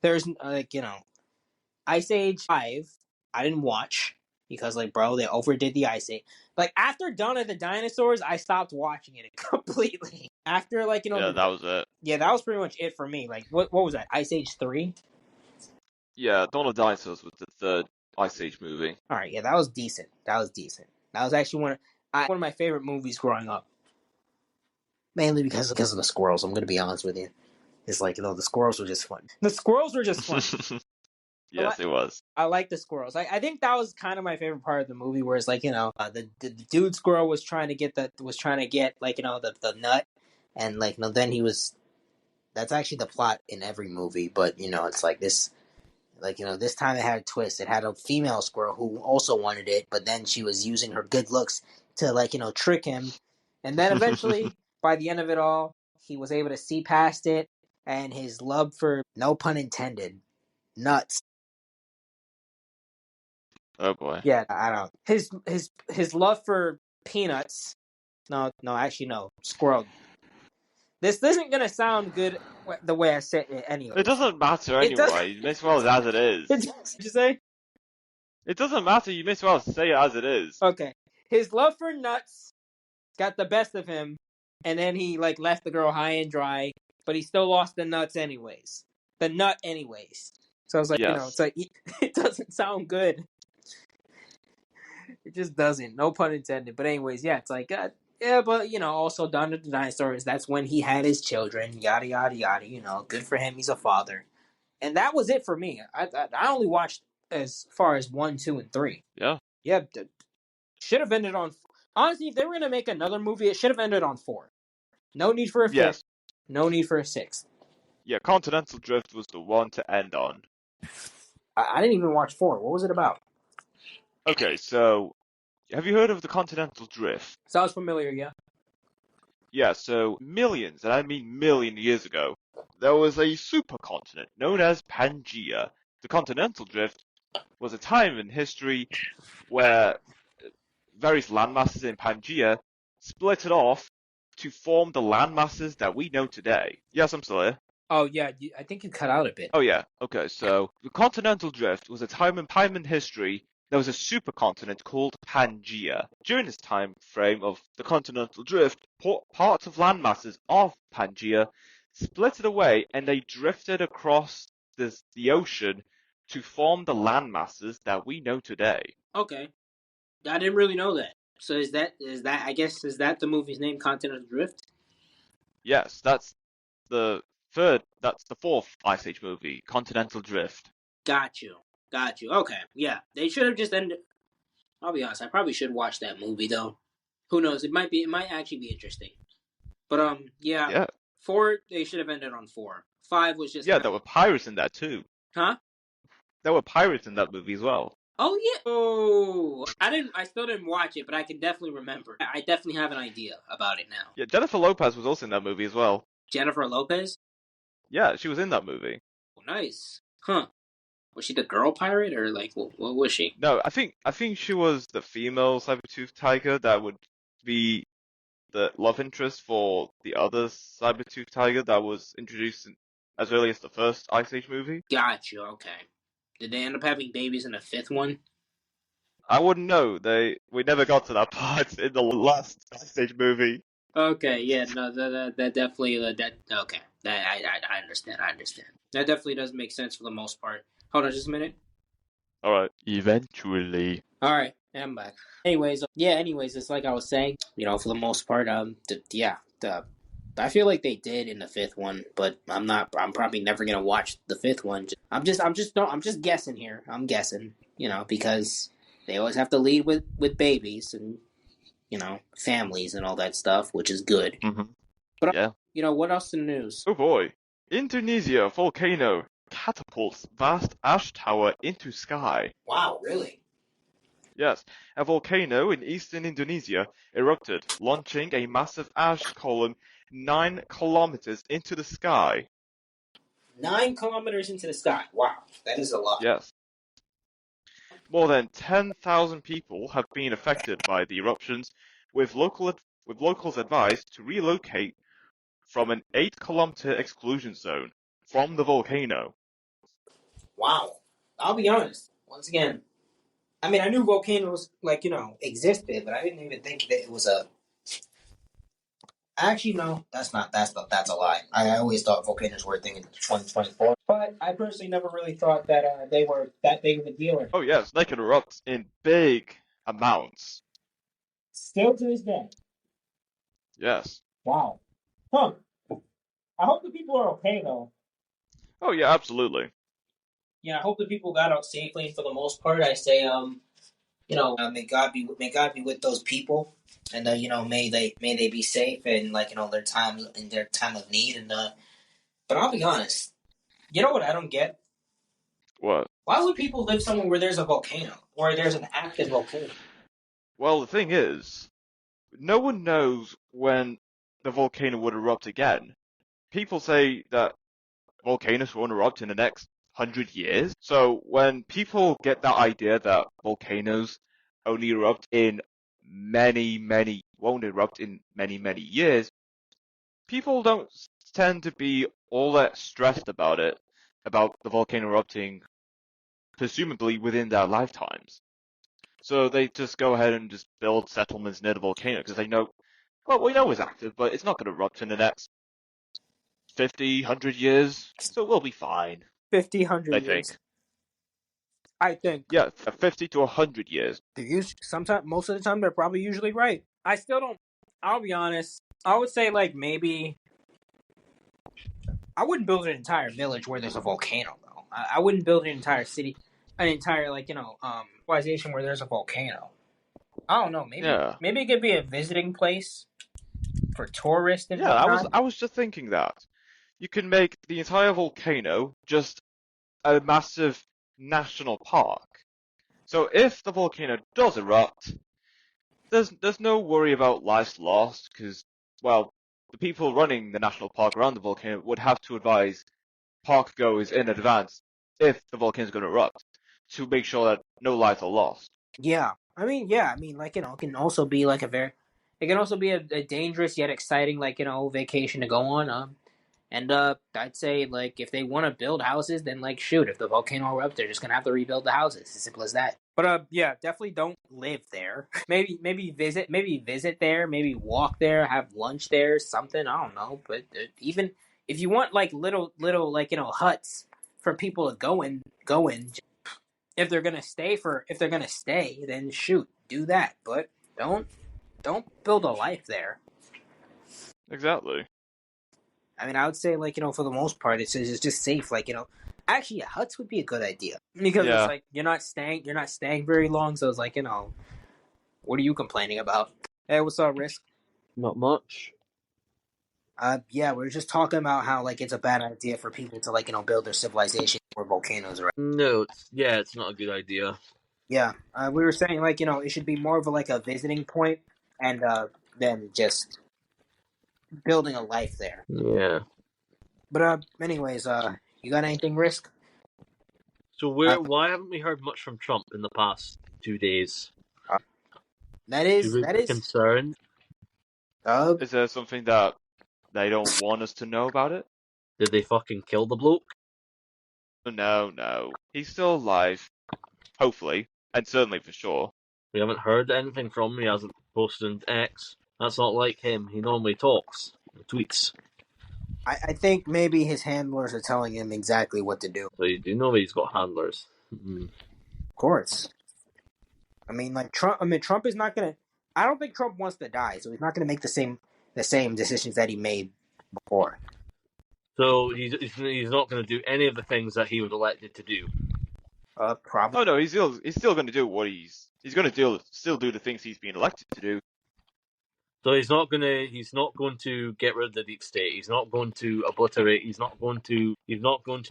There's like Ice Age 5. I didn't watch because like bro, they overdid the Ice Age. Like after Dawn of the Dinosaurs, I stopped watching it completely. After like Yeah, that was it. yeah, that was pretty much it for me. Like what was that? Ice Age 3? Yeah, Dawn of the Dinosaurs was the third Ice Age movie. All right, yeah, that was decent. That was decent. That was actually one of my favorite movies growing up. Mainly because of the squirrels. I'm gonna be honest with you. It's like the squirrels were just fun. The squirrels were just fun. Yes, it was. I like the squirrels. I think that was kind of my favorite part of the movie, where it's like the dude squirrel was trying to get like the nut, and like then he was. That's actually the plot in every movie, but it's like this. Like this time it had a twist. It had a female squirrel who also wanted it, but then she was using her good looks to like trick him, and then eventually by the end of it all, he was able to see past it, and his love for no pun intended nuts. Oh boy. Yeah, I don't. His love for peanuts. No, actually no. Squirrel. This isn't gonna sound good the way I say it anyway. It doesn't matter It does. anyway. You may as well as it is. What'd you say? It doesn't matter. You may as well say it as it is. Okay. His love for nuts got the best of him, and then he like left the girl high and dry, but he still lost the nuts anyways. The nut anyways. So I was like, Yes. it's like it doesn't sound good. It just doesn't. No pun intended. But anyways, yeah, it's like yeah, but also Dawn of the Dinosaurs. That's when he had his children. Yada yada yada. Good for him. He's a father. And that was it for me. I only watched as far as 1, 2, and 3. Yeah. Yeah, should have ended on. Honestly, if they were gonna make another movie, it should have ended on 4. No need for a fifth. Yes. No need for a sixth. Yeah, Continental Drift was the one to end on. I didn't even watch 4. What was it about? Okay, so have you heard of the Continental Drift? Sounds familiar, yeah. Yeah, so millions, and I mean million years ago, there was a supercontinent known as Pangaea. The Continental Drift was a time in history where various landmasses in Pangaea split it off to form the landmasses that we know today. Yes, I'm still here. Oh yeah, I think you cut out a bit. Oh yeah, okay, so the Continental Drift was a time in history there was a supercontinent called Pangaea. During this time frame of the Continental Drift, parts of landmasses of Pangaea split it away and they drifted across the ocean to form the landmasses that we know today. Okay, I didn't really know that. So is that I guess is that the movie's name, Continental Drift? Yes, that's the fourth Ice Age movie, Continental Drift. Got you. Okay, yeah, they should have just ended. I'll be honest, I probably should watch that movie though. Who knows? It might actually be interesting. But yeah. Yeah. 4, they should have ended on 4. 5 was just there were pirates in that too. Huh? There were pirates in that movie as well. Oh yeah. Oh, I still didn't watch it, but I can definitely remember. I definitely have an idea about it now. Yeah, Jennifer Lopez was also in that movie as well. Jennifer Lopez? Yeah, she was in that movie. Oh, nice. Huh. Was she the girl pirate or like what was she? No, I think she was the female saber-toothed tiger that would be the love interest for the other saber-toothed tiger that was introduced as early as the first Ice Age movie. Gotcha. Okay. Did they end up having babies in the fifth one? I wouldn't know. We never got to that part in the last Ice Age movie. Okay. Yeah. No. That definitely that okay. That I understand. I understand. That definitely does make sense for the most part. Hold on, just a minute. All right. Eventually. All right, I'm back. Anyways, it's like I was saying. For the most part, I feel like they did in the fifth one, but I'm not. I'm probably never gonna watch the fifth one. I'm just guessing here. I'm guessing, because they always have to lead with babies and families and all that stuff, which is good. Mm-hmm. But Yeah. what else in the news? Oh boy. Indonesia volcano catapults vast ash tower into sky. Wow, really? Yes, a volcano in eastern Indonesia erupted, launching a massive ash column 9 kilometers into the sky. 9 kilometers into the sky. Wow, that is a lot. Yes. More than 10,000 people have been affected by the eruptions, with locals advised to relocate from an 8-kilometer exclusion zone from the volcano. Wow. I'll be honest. Once again, I mean, I knew volcanoes existed, but I didn't even think that it was a. Actually, no, that's a lie. I always thought volcanoes were a thing in 2024, but I personally never really thought that they were that big of a deal. Oh yes, they can erupt in big amounts. Still to this day. Yes. Wow. Huh. I hope the people are okay though. Oh yeah, absolutely. Yeah, I hope the people got out safely. And for the most part, I say, may God be with those people, and may they be safe and their time of need. And but I'll be honest, you know what I don't get? What? Why would people live somewhere where there's a volcano or there's an active volcano? Well, the thing is, no one knows when the volcano would erupt again. People say that volcanoes won't erupt in the next 100 years. So when people get that idea that volcanoes only erupt in won't erupt in many, many years, people don't tend to be all that stressed about it, about the volcano erupting, presumably within their lifetimes. So they just go ahead and just build settlements near the volcano because they know, well, we know it's active, but it's not going to erupt in the next 50, 100 years, so we'll be fine, 50, 100 they years. think. I think. Yeah, 50 to 100 years. Sometimes, most of the time, they're probably usually right. I still don't. I'll be honest. I would say maybe I wouldn't build an entire village where there's a volcano though. I wouldn't build an entire city, an entire civilization where there's a volcano. I don't know. Maybe Yeah. maybe it could be a visiting place for tourists and Yeah, I was whatnot. I was just thinking that. You can make the entire volcano just a massive national park. So if the volcano does erupt, there's no worry about lives lost because, well, the people running the national park around the volcano would have to advise park goers in advance if the volcano is going to erupt to make sure that no lives are lost. Yeah, it can also be it can also be a dangerous yet exciting vacation to go on. And I'd say if they want to build houses, then shoot, if the volcano erupts, they're just gonna have to rebuild the houses. As simple as that. But yeah, definitely don't live there. Maybe visit there, maybe walk there, have lunch there, something. I don't know. But even if you want little huts for people to go in, if they're gonna stay, then shoot, do that. But don't build a life there. Exactly. I mean, I would say for the most part, it's just safe. Actually, yeah, huts would be a good idea because it's Yeah. you're not staying very long. So it's what are you complaining about? Hey, what's up, Risk? Not much. Yeah, we were just talking about how it's a bad idea for people to build their civilization where volcanoes are. No, it's not a good idea. Yeah, we were saying it should be more of a visiting point and than just building a life there. Yeah. But anyways, you got anything, Risk? So why haven't we heard much from Trump in the past 2 days? That Should is we be concerned? Is there something that they don't want us to know about it? Did they fucking kill the bloke? No. He's still alive. Hopefully. And certainly for sure. We haven't heard anything from him. He hasn't posted on X. That's not like him. He normally talks, tweets. I think maybe his handlers are telling him exactly what to do. So you do know that he's got handlers. Of course. I mean, like Trump. I mean, Trump is not gonna. I don't think Trump wants to die, so he's not gonna make the same decisions that he made before. So he's not going to do any of the things that he was elected to do. Probably. Oh no, he's still going to do what he's going to still do the things he's been elected to do. So he's not going to get rid of the deep state. He's not going to obliterate. He's not going to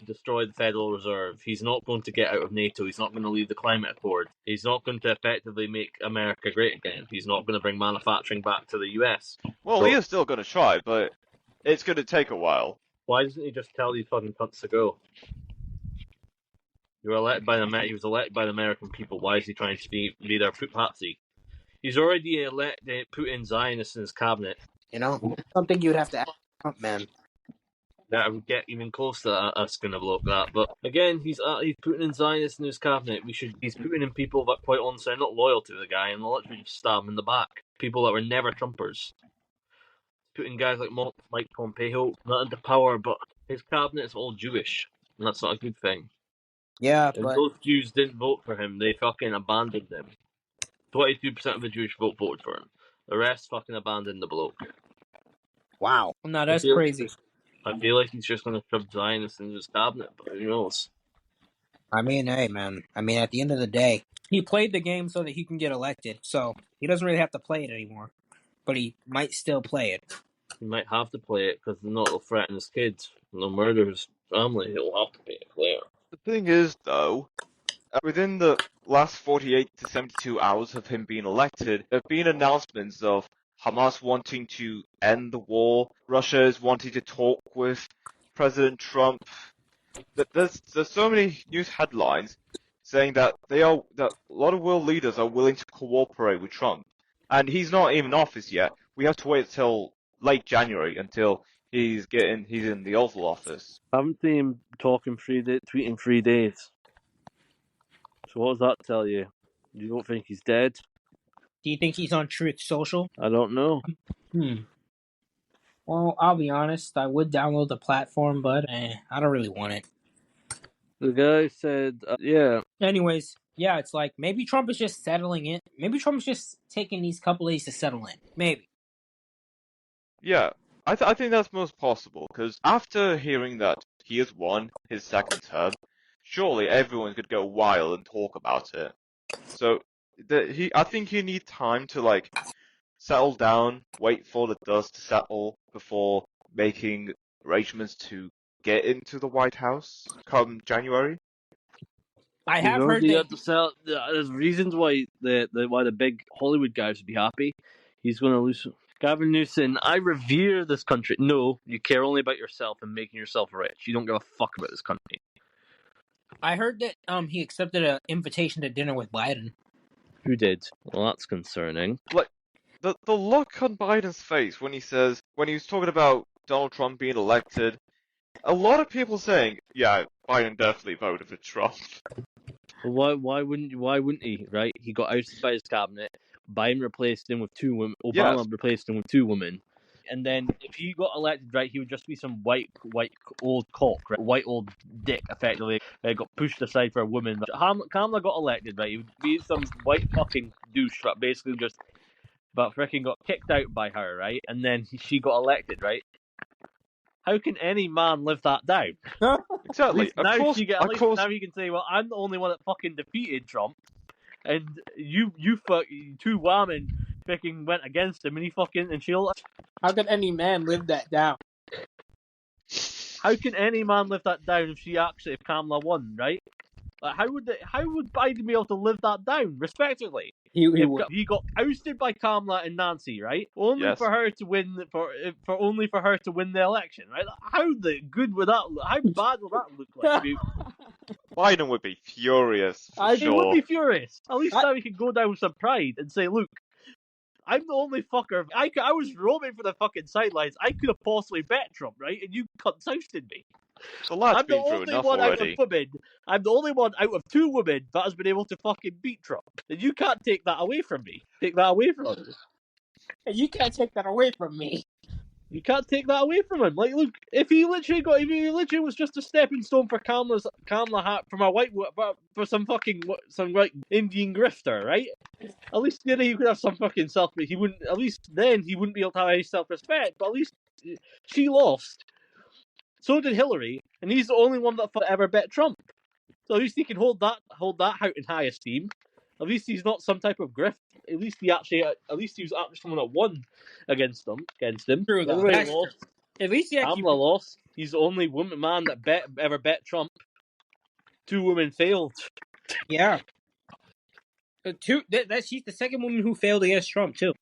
destroy the Federal Reserve. He's not going to get out of NATO. He's not going to leave the climate accord. He's not going to effectively make America great again. He's not going to bring manufacturing back to the US. Well, he is still going to try, but it's going to take a while. Why doesn't he just tell these fucking cunts to go? He was elected by the American people. Why is he trying to be their patsy? He's already put in Zionists in his cabinet. You know, something you'd have to ask Trump, man. That would get even close to asking a bloke that. But again, he's putting in Zionists in his cabinet. He's putting in people that, quite honestly, are not loyal to the guy and they'll literally just stab him in the back. People that were never Trumpers. Putting guys like Mike Pompeo not into power, but his cabinet is all Jewish, and that's not a good thing. Yeah, And but those Jews didn't vote for him; they fucking abandoned him. 22% of the Jewish voted for him. The rest fucking abandoned the bloke. wow, no, that's crazy. I feel like he's just going to shove Zionists in his cabinet, but who knows? I mean, hey, man. I mean, at the end of the day, he played the game so that he can get elected, so he doesn't really have to play it anymore. But he might still play it. He might have to play it because not will threaten his kids. They'll murder his family. He'll have to play it. The thing is, though, within the last 48 to 72 hours of him being elected, there have been announcements of Hamas wanting to end the war, Russia is wanting to talk with President Trump. There's so many news headlines saying that a lot of world leaders are willing to cooperate with Trump, and he's not even in office yet. We have to wait till late January until he's in the Oval Office. I haven't seen him tweeting 3 days. So what does that tell you? You don't think he's dead? Do you think he's on Truth Social? I don't know. Well, I'll be honest. I would download the platform, but I don't really want it. The guy said, yeah. Anyways, yeah, it's like maybe Trump is just settling in. Maybe Trump's just taking these couple days to settle in. Maybe. Yeah, I think that's most possible, because after hearing that he has won his second term, surely everyone could go wild and talk about it. So I think he needs time to settle down, wait for the dust to settle before making arrangements to get into the White House come January. I have heard that there's reasons why the big Hollywood guys would be happy. He's going to lose. Gavin Newsom, I revere this country. No, you care only about yourself and making yourself rich. You don't give a fuck about this country. I heard that he accepted an invitation to dinner with Biden. Who did? Well, that's concerning. Like the look on Biden's face when he was talking about Donald Trump being elected, a lot of people saying, yeah, Biden definitely voted for Trump. Well, why wouldn't he? Right? He got ousted by his cabinet. Biden replaced him with 2 women. Obama replaced him with 2 women. And then if he got elected, right, he would just be some white old cock, right? White old dick, effectively. Got pushed aside for a woman. Kamala got elected, right? He would be some white fucking douche that basically just freaking got kicked out by her, right? And then she got elected, right? How can any man live that down? Exactly. Now he can say, well, I'm the only one that fucking defeated Trump. And you 2 women fucking went against him, and she'll. How can any man live that down? How can any man live that down if Kamala won, right? Like, how would Biden be able to live that down, respectively? He got ousted by Kamala and Nancy, right? Only for her to win only for her to win the election, right? How good would that look? How bad will that look like? Biden would be furious, for They sure. would be furious. At least now he can go down with some pride and say, look, I'm the only fucker. I was roaming for the fucking sidelines. I could have possibly bet Trump, right? And you cunts ousted me. The lad's I'm the been through only enough one out of already. women. I'm the only one out of 2 women that has been able to fucking beat Trump. And you can't take that away from me. Take that away from me. You can't take that away from me. You can't take that away from him. Like, look, if he literally was just a stepping stone for Kamala from a white for some Indian grifter, right? At least then he could have some fucking self. He wouldn't. At least then he wouldn't be able to have any self-respect. But at least she lost. So did Hillary, and he's the only one that ever bet Trump. So at least he can hold that out in high esteem. At least he's not some type of grift. At least he was actually someone that won against him. True, though. Everybody lost. At least he actually Kamala lost. He's the only man that ever bet Trump. 2 women failed. Yeah. She's the second woman who failed against Trump too.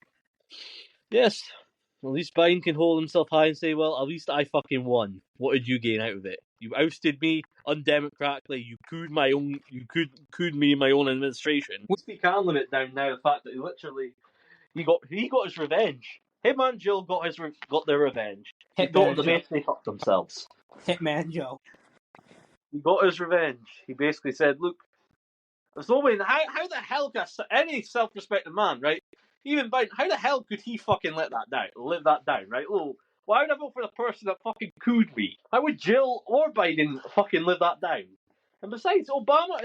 Yes. At least Biden can hold himself high and say, well, at least I fucking won. What did you gain out of it? You ousted me undemocratically. You cooed me in my own administration. He can limit down now the fact that he got his revenge. Him and Jill got their revenge. He thought they basically fucked themselves. Hitman Joe. He got his revenge. He basically said, look, there's no way. How the hell could any self-respecting man, right? Even Biden, how the hell could he fucking live that down, right? Oh, why would I vote for the person that fucking cooed me? How would Jill or Biden fucking live that down? And besides, Obama,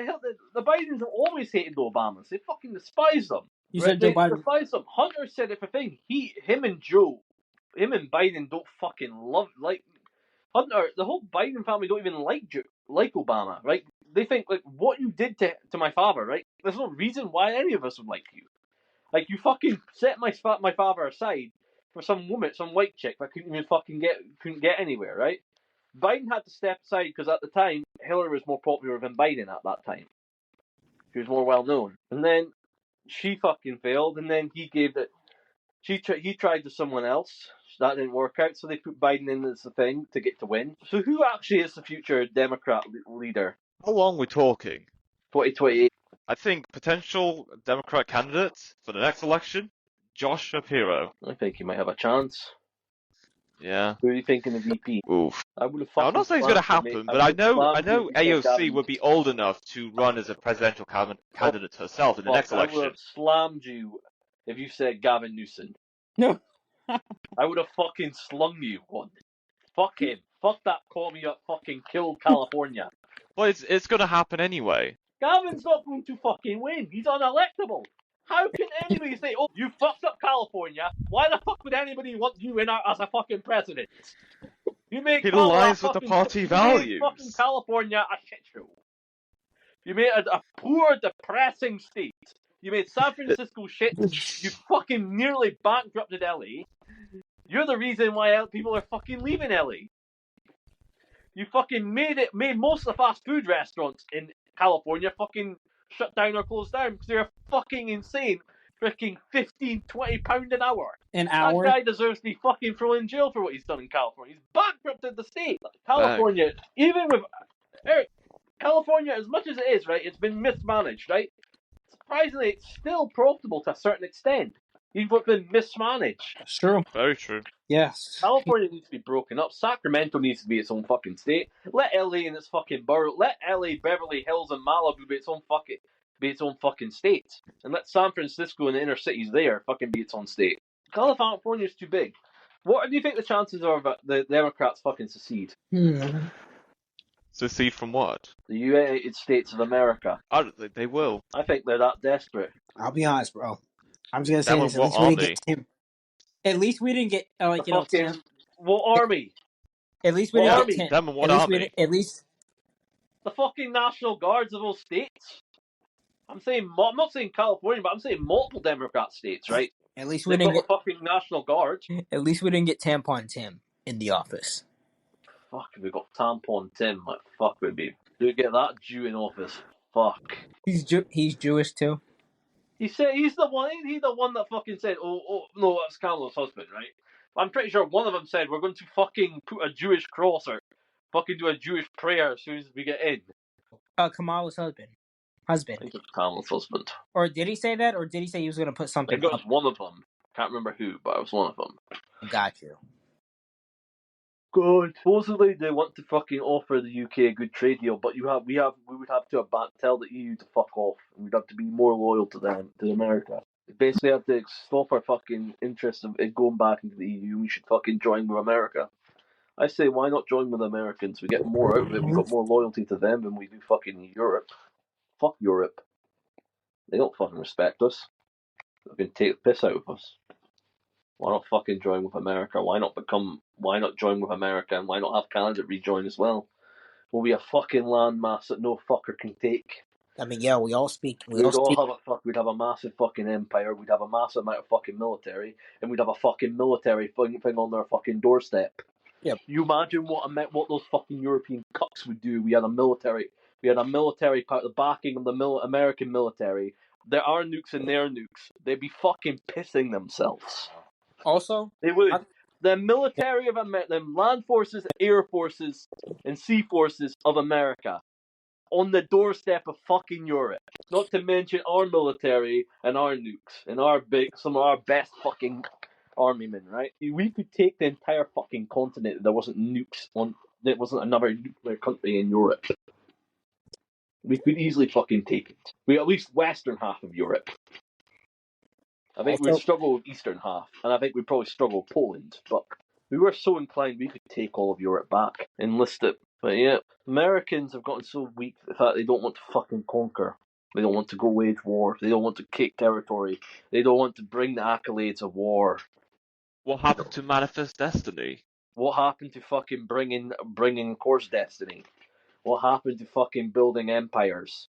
the Bidens have always hated the Obamas. They fucking despise them. You said Joe Biden. Despise them. Hunter said it for thing. Him and Biden don't fucking like Hunter. The whole Biden family don't even like Obama, right? They think, like, what you did to my father, right? There's no reason why any of us would like you. Like, you fucking set my father aside for some woman, some white chick that couldn't get anywhere, right? Biden had to step aside because at the time Hillary was more popular than Biden at that time. She was more well known, and then she fucking failed, and then he tried to someone else. That didn't work out, so they put Biden in as the thing to get to win. So who actually is the future Democrat leader? How long are we talking? 2028. I think potential Democrat candidates for the next election, Josh Shapiro. I think he might have a chance. Yeah. Who are you thinking of VP? Oof. I would have. Now, I'm not saying it's going to happen, but I know AOC would be old enough to run as a presidential candidate herself in the next election. I would have slammed you if you said Gavin Newsom. No. I would have fucking slung you one. Fuck him. Fuck that call me up fucking killed California. Well, it's going to happen anyway. Gavin's not going to fucking win. He's unelectable. How can anybody say, oh, you fucked up California? Why the fuck would anybody want you in as a fucking president? You make He aligns with the party values. You made fucking California a shit show. You made a poor, depressing state. You made San Francisco shit. You fucking nearly bankrupted LA. You're the reason why people are fucking leaving LA. You fucking made most of the fast food restaurants in California fucking shut down or close down because they're fucking insane. Freaking £15-20 an hour. That guy deserves to be fucking thrown in jail for what he's done in California. He's bankrupted the state. California, even with Eric, California, as much as it is, right, it's been mismanaged, right? Surprisingly, it's still profitable to a certain extent. Even if it's been mismanaged. That's true. Very true. Yes. California needs to be broken up. Sacramento needs to be its own fucking state. Let LA in its fucking borough. Let LA, Beverly Hills, and Malibu be its own fucking state. And let San Francisco and the inner cities there fucking be its own state. California's too big. What do you think the chances are of the Democrats fucking secede? Secede from what? The United States of America. They will. I think they're that desperate. I'll be honest, bro. I'm just gonna say this. At least we didn't get Tim. What army? At least we didn't get Tim. Them and what army? At least the fucking National Guards of those states. I'm not saying California, but I'm saying multiple Democrat states, right? At least we didn't get fucking National Guard. At least we didn't get Tampon Tim in the office. Fuck, if we got Tampon Tim, like, fuck would be. Do we get that Jew in office? Fuck. He's Jewish too. He said he's the one that fucking said, oh no, that's Kamala's husband, right? I'm pretty sure one of them said we're going to fucking put a Jewish cross or fucking do a Jewish prayer as soon as we get in. Kamala's husband. I think it's Kamala's husband. Or did he say that? Or did he say he was going to put I something think it up? was one of them. Can't remember who, but it was one of them. Got you. God. Supposedly they want to fucking offer the UK a good trade deal, but we would have to tell the EU to fuck off, and we'd have to be more loyal to them, to America. We basically have to stop our fucking interest of it going back into the EU. We should fucking join with America. I say, why not join with Americans? We get more out of it. We got more loyalty to them than we do fucking Europe. Fuck Europe. They don't fucking respect us. They can take the piss out of us. Why not fucking join with America? Why not join with America, and why not have Canada rejoin as well? We'll be a fucking landmass that no fucker can take. I mean, yeah, we'd all have a massive fucking empire. We'd have a massive amount of fucking military, and we'd have a fucking military thing on their fucking doorstep. Yep. You imagine what those fucking European cucks would do. We had a military part, the backing of the American military. There are nukes and their nukes. They'd be fucking pissing themselves. Also, They would. The military of America, the land forces, air forces, and sea forces of America on the doorstep of fucking Europe. Not to mention our military and our nukes and some of our best fucking army men, right? We could take the entire fucking continent if there wasn't nukes on. There wasn't another nuclear country in Europe. We could easily fucking take it. We at least western half of Europe. I think we'd struggle with eastern half, and I think we'd probably struggle with Poland, but we were so inclined we could take all of Europe back, enlist it. But yeah, Americans have gotten so weak that they don't want to fucking conquer. They don't want to go wage war. They don't want to take territory. They don't want to bring the accolades of war. What happened to Manifest Destiny? What happened to fucking bringing Course Destiny? What happened to fucking building empires?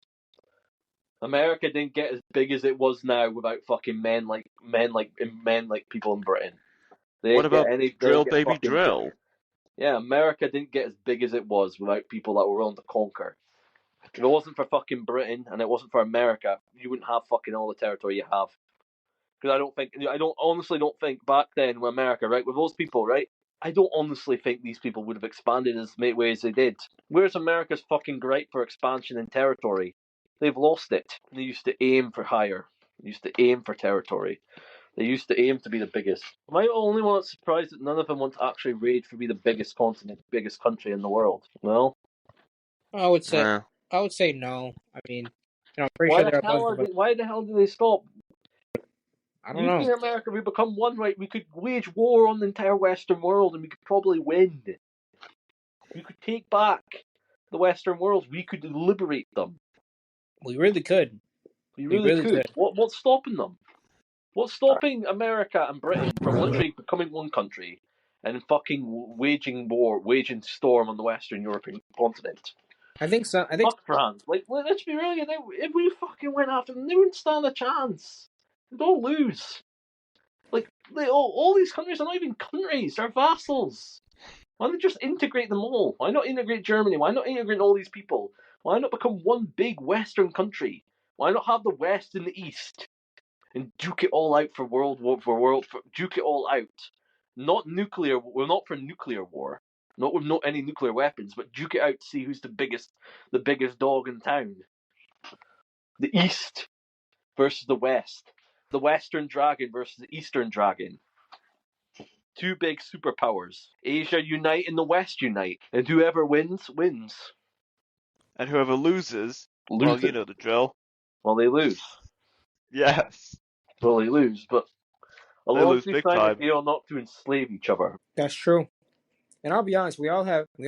America didn't get as big as it was now without fucking men like people in Britain. What about Drill Baby Drill? Yeah, America didn't get as big as it was without people that were willing to conquer. If it wasn't for fucking Britain and it wasn't for America, you wouldn't have fucking all the territory you have. Because I honestly don't think back then with America, right, with those people, right, I don't honestly think these people would have expanded as many ways they did. Where's America's fucking gripe for expansion in territory? They've lost it. They used to aim for higher. They used to aim for territory. They used to aim to be the biggest. Am I the only one that's surprised that none of them want to actually rage for be the biggest continent, biggest country in the world? Well, I would say no. I mean, I'm pretty sure there are why the hell did they stop? I don't know. UK and America, we become one, right? We could wage war on the entire Western world, and we could probably win. We could take back the Western world. We could liberate them. We really could. We really could. What's stopping them? What's stopping America and Britain from literally becoming one country and fucking waging storm on the Western European continent? I think so. Fuck France. Like, let's be real. If we fucking went after them, they wouldn't stand a chance. They don't lose. Like, all these countries are not even countries. They're vassals. Why not just integrate them all? Why not integrate Germany? Why not integrate all these people? Why not become one big Western country? Why not have the West and the East and duke it all out duke it all out? Not nuclear. We're not for nuclear war. Not with any nuclear weapons, but duke it out to see who's the biggest dog in town. The East versus the West. The Western dragon versus the Eastern dragon. Two big superpowers. Asia unite and the West unite. And whoever wins, wins. And whoever loses, well, you know the drill. Well, they lose. Yes. Well, they lose, but a they lot lose of big time time. Deal not to enslave each other. That's true. And I'll be honest, we all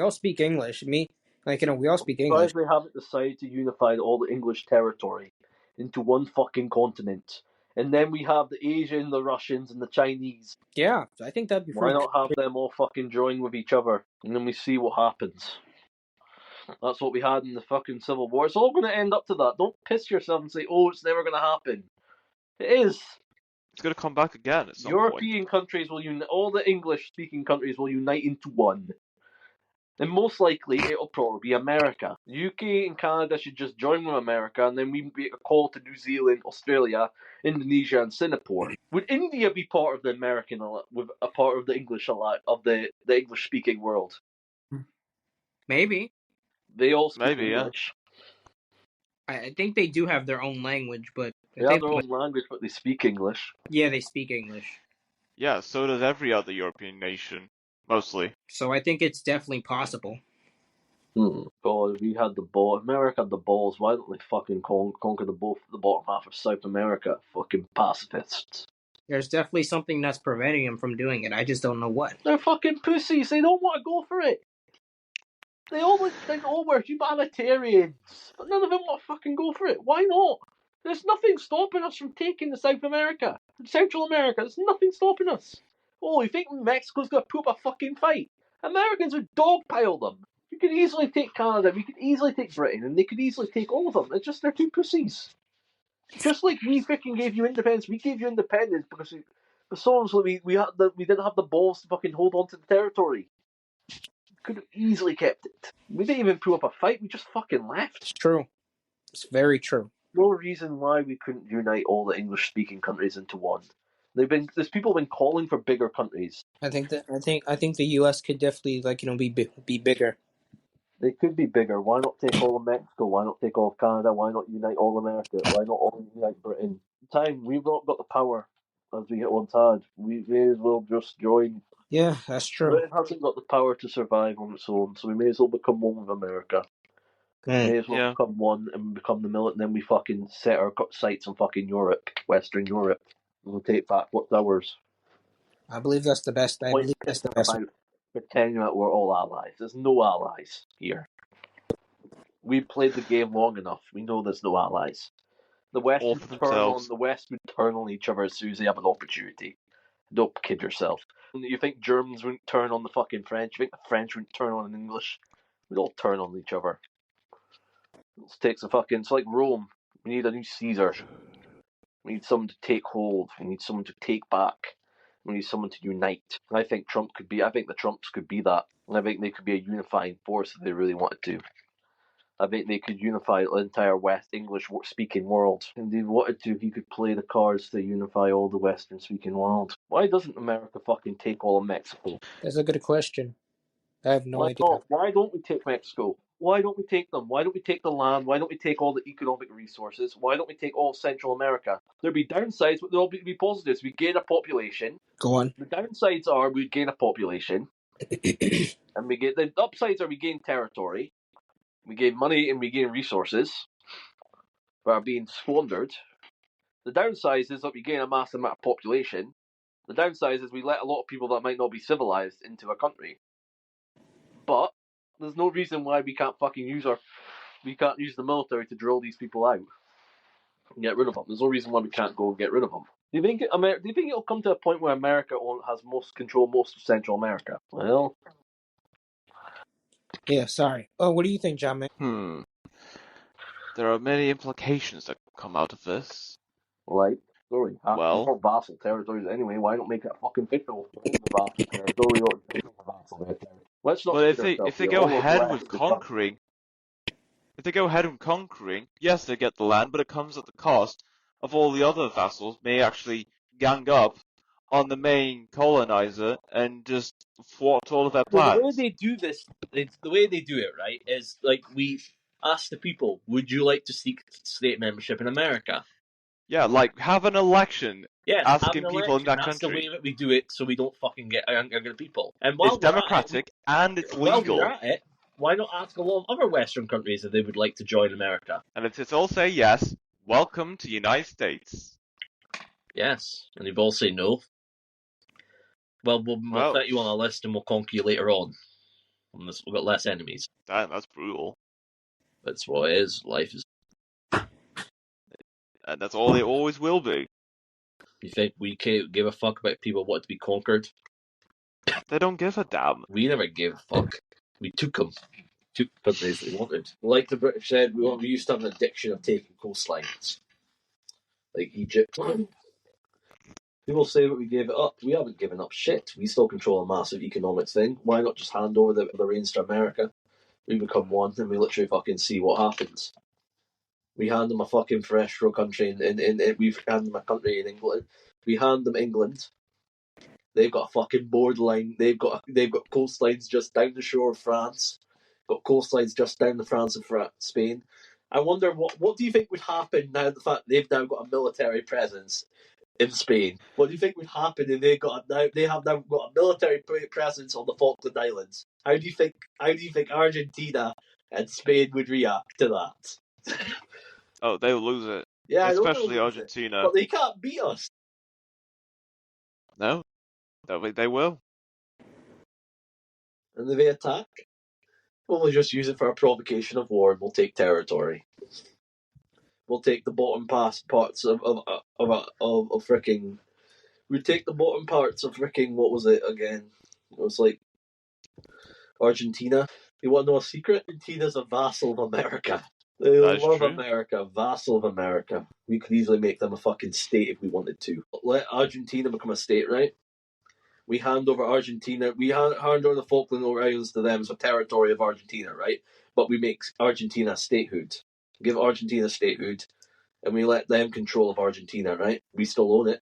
speak English. We all speak English. They haven't decided to unify all the English territory into one fucking continent. And then we have the Asian, the Russians, and the Chinese. Yeah, I think that'd be Why not have them all fucking join with each other? And then we see what happens. That's what we had in the fucking Civil War. It's all going to end up to that. Don't piss yourself and say, oh, it's never going to happen. It is. It's going to come back again at some European countries will unite. All the English-speaking countries will unite into one. And most likely, it'll probably be America. The UK and Canada should just join with America, and then we make a call to New Zealand, Australia, Indonesia, and Singapore. Would India be part of the American, with a part of the English of the English-speaking world? Maybe. They all speak English. I think they do have their own language, but They have their own language, but they speak English. Yeah, they speak English. Yeah, so does every other European nation, mostly. So I think it's definitely possible. God, we had the ball. America had the balls. Why don't they fucking conquer the bottom half of South America? Fucking pacifists. There's definitely something that's preventing them from doing it. I just don't know what. They're fucking pussies. They don't want to go for it. They all think, oh, we're humanitarians, but none of them want to fucking go for it. Why not? There's nothing stopping us from taking the South America, Central America. There's nothing stopping us. Oh, you think Mexico's gonna put up a fucking fight? Americans would dogpile them. We could easily take Canada. We could easily take Britain, and they could easily take all of them. It's just they're two pussies. Just like we freaking gave you independence, we gave you independence because we didn't have the balls to fucking hold on to the territory. Could have easily kept it. We didn't even put up a fight. We just fucking left. It's true. It's very true. No reason why we couldn't unite all the English-speaking countries into one. There's people been calling for bigger countries. I think the U.S. could definitely be bigger. They could be bigger. Why not take all of Mexico? Why not take all of Canada? Why not unite all America? Why not all unite Britain? Time we've not got the power as we once had. We may as well just join. Yeah, that's true. Britain hasn't got the power to survive on its own, so we may as well become one with America. May as well become one and become the militant, and then we fucking set our sights on fucking Europe, Western Europe. We'll take back what's ours. I believe that's the best. I believe that's the best. Pretending that we're all allies. There's no allies here. We've played the game long enough. We know there's no allies. The West would turn on each other as soon as they have an opportunity. Don't kid yourself. You think Germans wouldn't turn on the fucking French? You think the French wouldn't turn on the English? We'd all turn on each other. It's like Rome. We need a new Caesar. We need someone to take hold. We need someone to take back. We need someone to unite. And I think the Trumps could be that. And I think they could be a unifying force if they really wanted to. I think they could unify the entire West English-speaking world. And if they wanted to, he could play the cards to unify all the Western-speaking world. Why doesn't America fucking take all of Mexico? That's a good question. I have no idea. Why don't we take Mexico? Why don't we take them? Why don't we take the land? Why don't we take all the economic resources? Why don't we take all of Central America? There'll be downsides, but there'll be positives. We gain a population. Go on. The downsides are we gain a population. And the upsides are we gain territory. We gain money and we gain resources that are being squandered. The downside is that we gain a massive amount of population. The downside is we let a lot of people that might not be civilized into our country. But there's no reason why we can't use the military to drill these people out and get rid of them. There's no reason why we can't go and get rid of them. Do you think it'll come to a point where America has most of Central America? Well, yeah. Sorry. Oh, what do you think, John? Man? There are many implications that come out of this. Like, sorry, for vassal territories anyway. Why not make it a fucking fictional vassal territory or vassal territory? Let's not. But if they go ahead with conquering, yes, they get the land, but it comes at the cost of all the other vassals may actually gang up on the main colonizer and just thwart all of their plans. The way they do this, the way they do it, right, is like we ask the people, would you like to seek state membership in America? Yeah, like have an election. Yes, asking people in that That's country. the way that we do it, so we don't fucking get younger people. And it's democratic and it's legal. While we're at it, why not ask a lot of other Western countries if they would like to join America? And if it's all say yes, welcome to the United States. Yes, and if all say no, well, we'll put you on a list and we'll conquer you later on. We've got less enemies. Damn, that's brutal. That's what it is. Life is. And that's all it always will be. You think we can't give a fuck about people wanting to be conquered? They don't give a damn. We never gave a fuck. We took them. Took countries they wanted. Like the British said, we used to have an addiction of taking coastlines. Like Egypt. People say that we gave it up. We haven't given up shit. We still control a massive economic thing. Why not just hand over the reins to America? We become one and we literally fucking see what happens. We hand them a fucking terrestrial country we've handed them a country in England. We hand them England. They've got a fucking borderline. They've got coastlines just down the shore of France. Got coastlines just down the France and Spain. I wonder what do you think would happen now the fact they've now got a military presence in Spain? What do you think would happen if they have now got a military presence on the Falkland Islands? How do you think Argentina and Spain would react to that? Oh, they'll lose it. Yeah, especially Argentina. But they can't beat us. No, they will. And if they attack, we'll just use it for a provocation of war, and we'll take territory. We'll take the bottom parts of freaking. We take the bottom parts of freaking. What was it again? It was like Argentina. You want to know a secret? Argentina's a vassal of America. They love America, vassal of America. We could easily make them a fucking state if we wanted to. Let Argentina become a state, right? We hand over Argentina. We hand over the Falkland Islands to them as a territory of Argentina, right? But we make Argentina statehood. Give Argentina statehood, and we let them control of Argentina, right? We still own it.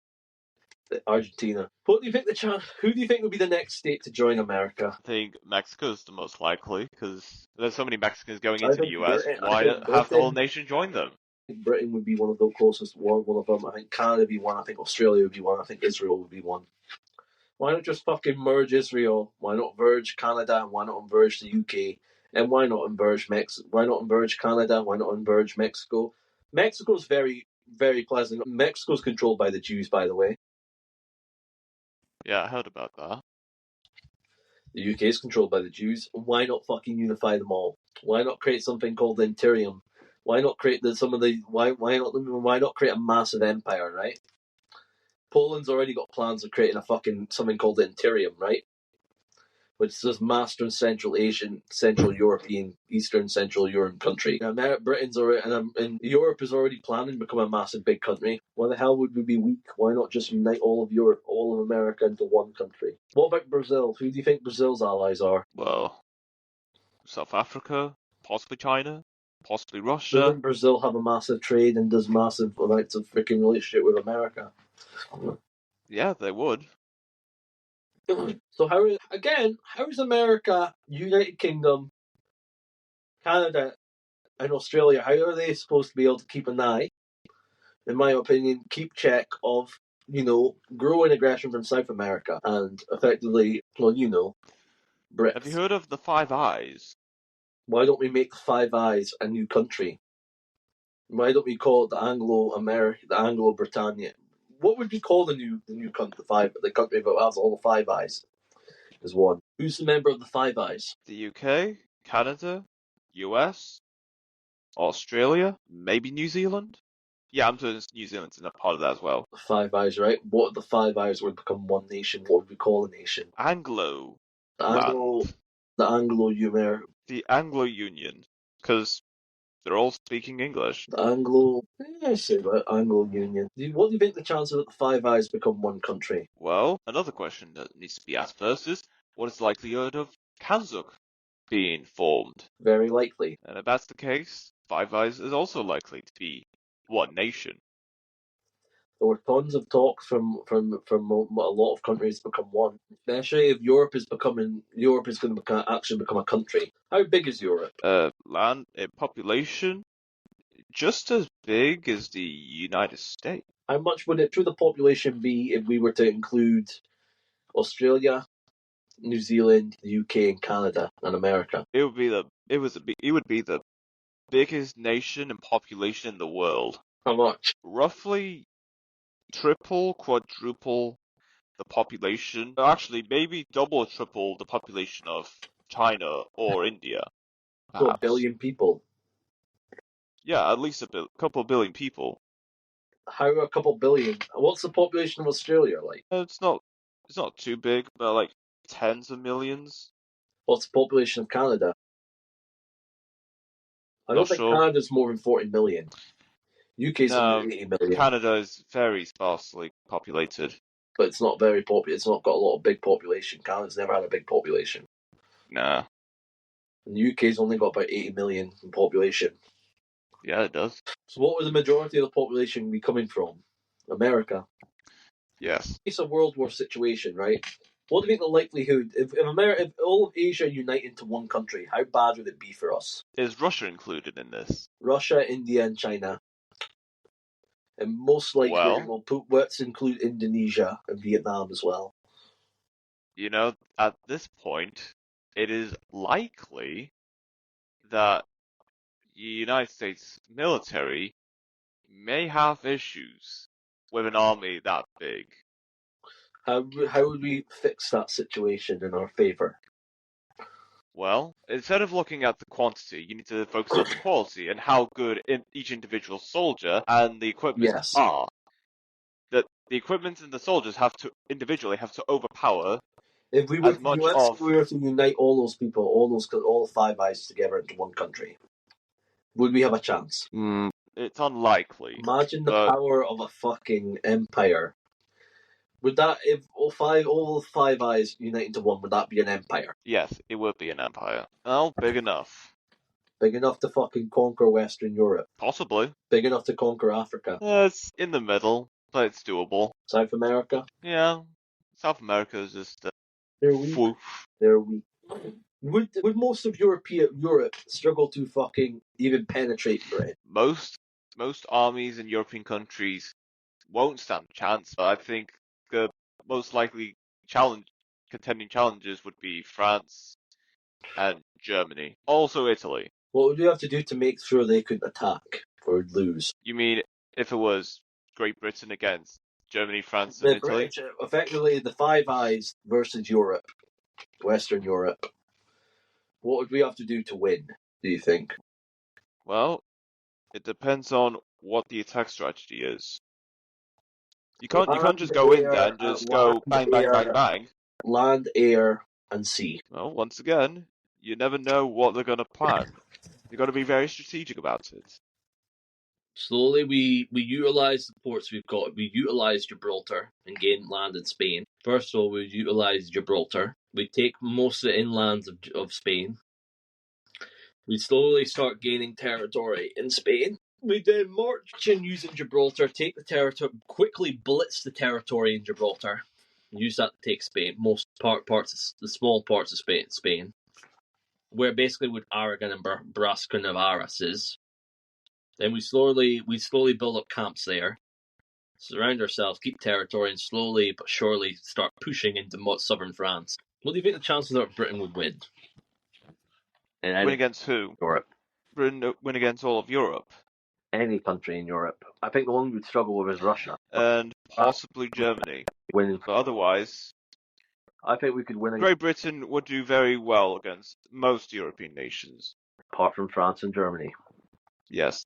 Argentina. What do you think who do you think would be the next state to join America? I think Mexico's the most likely, because there's so many Mexicans going into the US. Why not have the whole nation join them? I think Britain would be one of the closest one of them. I think Canada would be one. I think Australia would be one. I think Israel would be one. Why not just fucking merge Israel? Why not merge Canada? Why not merge the UK? And why not merge Why not merge Canada? Why not merge Mexico? Mexico's very, very pleasant. Mexico's controlled by the Jews, by the way. Yeah, I heard about that. The UK is controlled by the Jews. Why not fucking unify them all? Why not create something called the Imperium? Why not create why not create a massive empire, right? Poland's already got plans of creating something called the Imperium, right? Which is Master Central Asian, Central European, Eastern Central European country. Britain's already, and Europe is already planning to become a massive big country. Why the hell would we be weak? Why not just unite all of Europe, all of America into one country? What about Brazil? Who do you think Brazil's allies are? Well, South Africa, possibly China, possibly Russia. Doesn't Brazil have a massive trade and does massive amounts of freaking relationship with America? Yeah, they would. So how is America, United Kingdom, Canada, and Australia, how are they supposed to be able to keep an eye, in my opinion, keep check of, growing aggression from South America and effectively, Brits? Have you heard of the Five Eyes? Why don't we make the Five Eyes a new country? Why don't we call it the Anglo-Britannia? What would we call the new country, the country that has all the Five Eyes? Is one. Who's the member of the Five Eyes? The UK, Canada, US, Australia, maybe New Zealand? Yeah, I'm doing New Zealand's not part of that as well. The Five Eyes, right? What if the Five Eyes would become one nation? What would we call a nation? The Anglo Union, because they're all speaking English. The Anglo Union. What do you think the chances that the Five Eyes become one country? Well, another question that needs to be asked first is, what is the likelihood of Kanzuk being formed? Very likely. And if that's the case, Five Eyes is also likely to be one nation. There were tons of talks from a lot of countries to become one. Especially if Europe is going to actually become a country. How big is Europe? Land population, just as big as the United States. How much would the population be if we were to include Australia, New Zealand, the UK, and Canada, and America? It would be the biggest nation in population in the world. How much? Roughly triple, quadruple the population. Actually, maybe double or triple the population of China or India. So 1 billion people. Yeah, at least couple billion people. How a couple billion? What's the population of Australia like? It's not too big, but like tens of millions. What's the population of Canada? I don't think Canada's more than 40 million. UK's only 80 million. Canada is very sparsely populated. But it's not very popular. It's not got a lot of big population. Canada's never had a big population. Nah. And the UK's only got about 80 million in population. Yeah, it does. So what would the majority of the population be coming from? America. Yes. It's a World War situation, right? What do you think the likelihood if all of Asia unite into one country? How bad would it be for us? Is Russia included in this? Russia, India, and China, and most likely let's include Indonesia and Vietnam as well. At this point, it is likely that the United States military may have issues with an army that big. How would we fix that situation in our favour? Well, instead of looking at the quantity, you need to focus on the quality and how good each individual soldier and the equipment are. That the equipment and the soldiers individually have to overpower. If we were to unite all those people, all Five Eyes together into one country, would we have a chance? It's unlikely. Imagine the power of a fucking empire. Would that, if all Five Eyes unite into one, would that be an empire? Yes, it would be an empire. Well, big enough. Big enough to fucking conquer Western Europe? Possibly. Big enough to conquer Africa? It's in the middle, but it's doable. South America? Yeah. South America is just... They're weak. They're weak. Would most of Europe struggle to fucking even penetrate Britain? Most armies in European countries won't stand a chance, but I think the most likely contending challenges would be France and Germany. Also Italy. What would we have to do to make sure they couldn't attack or lose? You mean if it was Great Britain against Germany, France, and Italy? Effectively, the Five Eyes versus Europe, Western Europe. What would we have to do to win, do you think? Well, it depends on what the attack strategy is. You can't just go in there and just go bang, bang, bang, bang. Land, air, and sea. Well, once again, you never know what they're going to plan. You've got to be very strategic about it. Slowly, we utilise the ports we've got. We utilise Gibraltar and gain land in Spain. First of all, we utilise Gibraltar. We take most of the inlands of Spain. We slowly start gaining territory in Spain. We then march in using Gibraltar, take the territory, quickly blitz the territory in Gibraltar, use that to take Spain, the small parts of Spain, where basically what Aragon and Brasca Navarras is. Then we slowly build up camps there, surround ourselves, keep territory, and slowly but surely start pushing into southern France. What do you think the chances are Britain would win? Win against who? Europe. Britain win against all of Europe? Any country in Europe. I think the one we'd struggle with is Russia. And possibly Germany. But otherwise... I think we could win Great Britain would do very well against most European nations. Apart from France and Germany. Yes,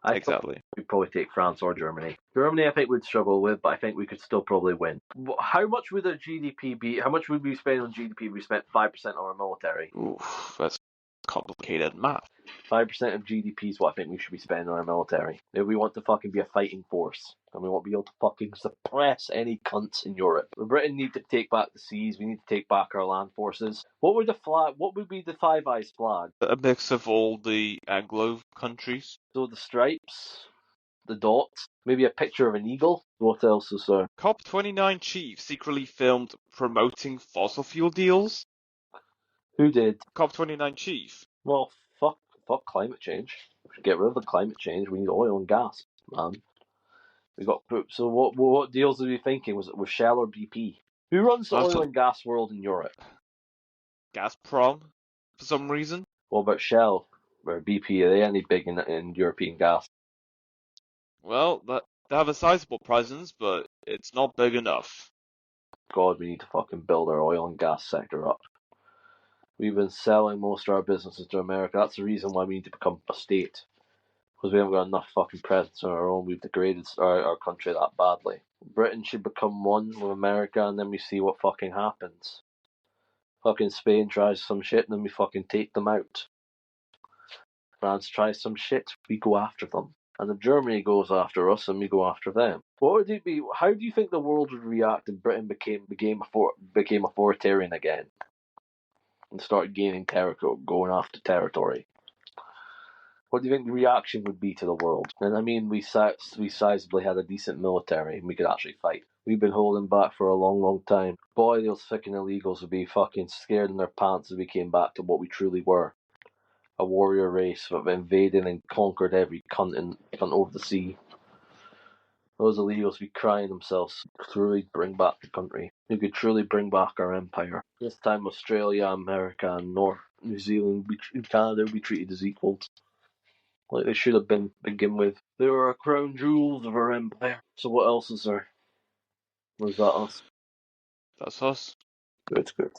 exactly. We'd probably take France or Germany. Germany I think we'd struggle with, but I think we could still probably win. How much would our GDP be? How much would we spend on GDP if we spent 5% on our military? Oof, that's complicated math. 5% of GDP is what I think we should be spending on our military. If we want to fucking be a fighting force, and we want to be able to fucking suppress any cunts in Europe. Britain need to take back the seas, we need to take back our land forces. What would be the Five Eyes flag? A mix of all the Anglo countries. So the stripes, the dots, maybe a picture of an eagle. What else is there? COP29 chief secretly filmed promoting fossil fuel deals? Who did? COP29 chief. Well, fuck climate change. We should get rid of the climate change. We need oil and gas, man. So what deals are we thinking? Was it with Shell or BP? Who runs the oil and gas world in Europe? Gazprom, for some reason. What about Shell or BP? Are they any big in European gas? Well, they have a sizable presence, but it's not big enough. God, we need to fucking build our oil and gas sector up. We've been selling most of our businesses to America. That's the reason why we need to become a state. Because we haven't got enough fucking presence on our own. We've degraded our country that badly. Britain should become one with America, and then we see what fucking happens. Fucking Spain tries some shit, and then we fucking take them out. France tries some shit, we go after them. And if Germany goes after us, and we go after them. What would it be? How do you think the world would react if Britain became authoritarian again? And start gaining territory, going after territory. What do you think the reaction would be to the world? And I mean, we sizably had a decent military, and we could actually fight. We've been holding back for a long, long time. Boy, those fucking illegals would be fucking scared in their pants if we came back to what we truly were. A warrior race that invaded and conquered every continent over the sea. Those illegals would be crying themselves to truly bring back the country. We could truly bring back our empire. This time Australia, America and North New Zealand and Canada would be treated as equals. Like they should have been to begin with. They were our crown jewels of our empire. So what else is there? Was that us? That's us. Good, good.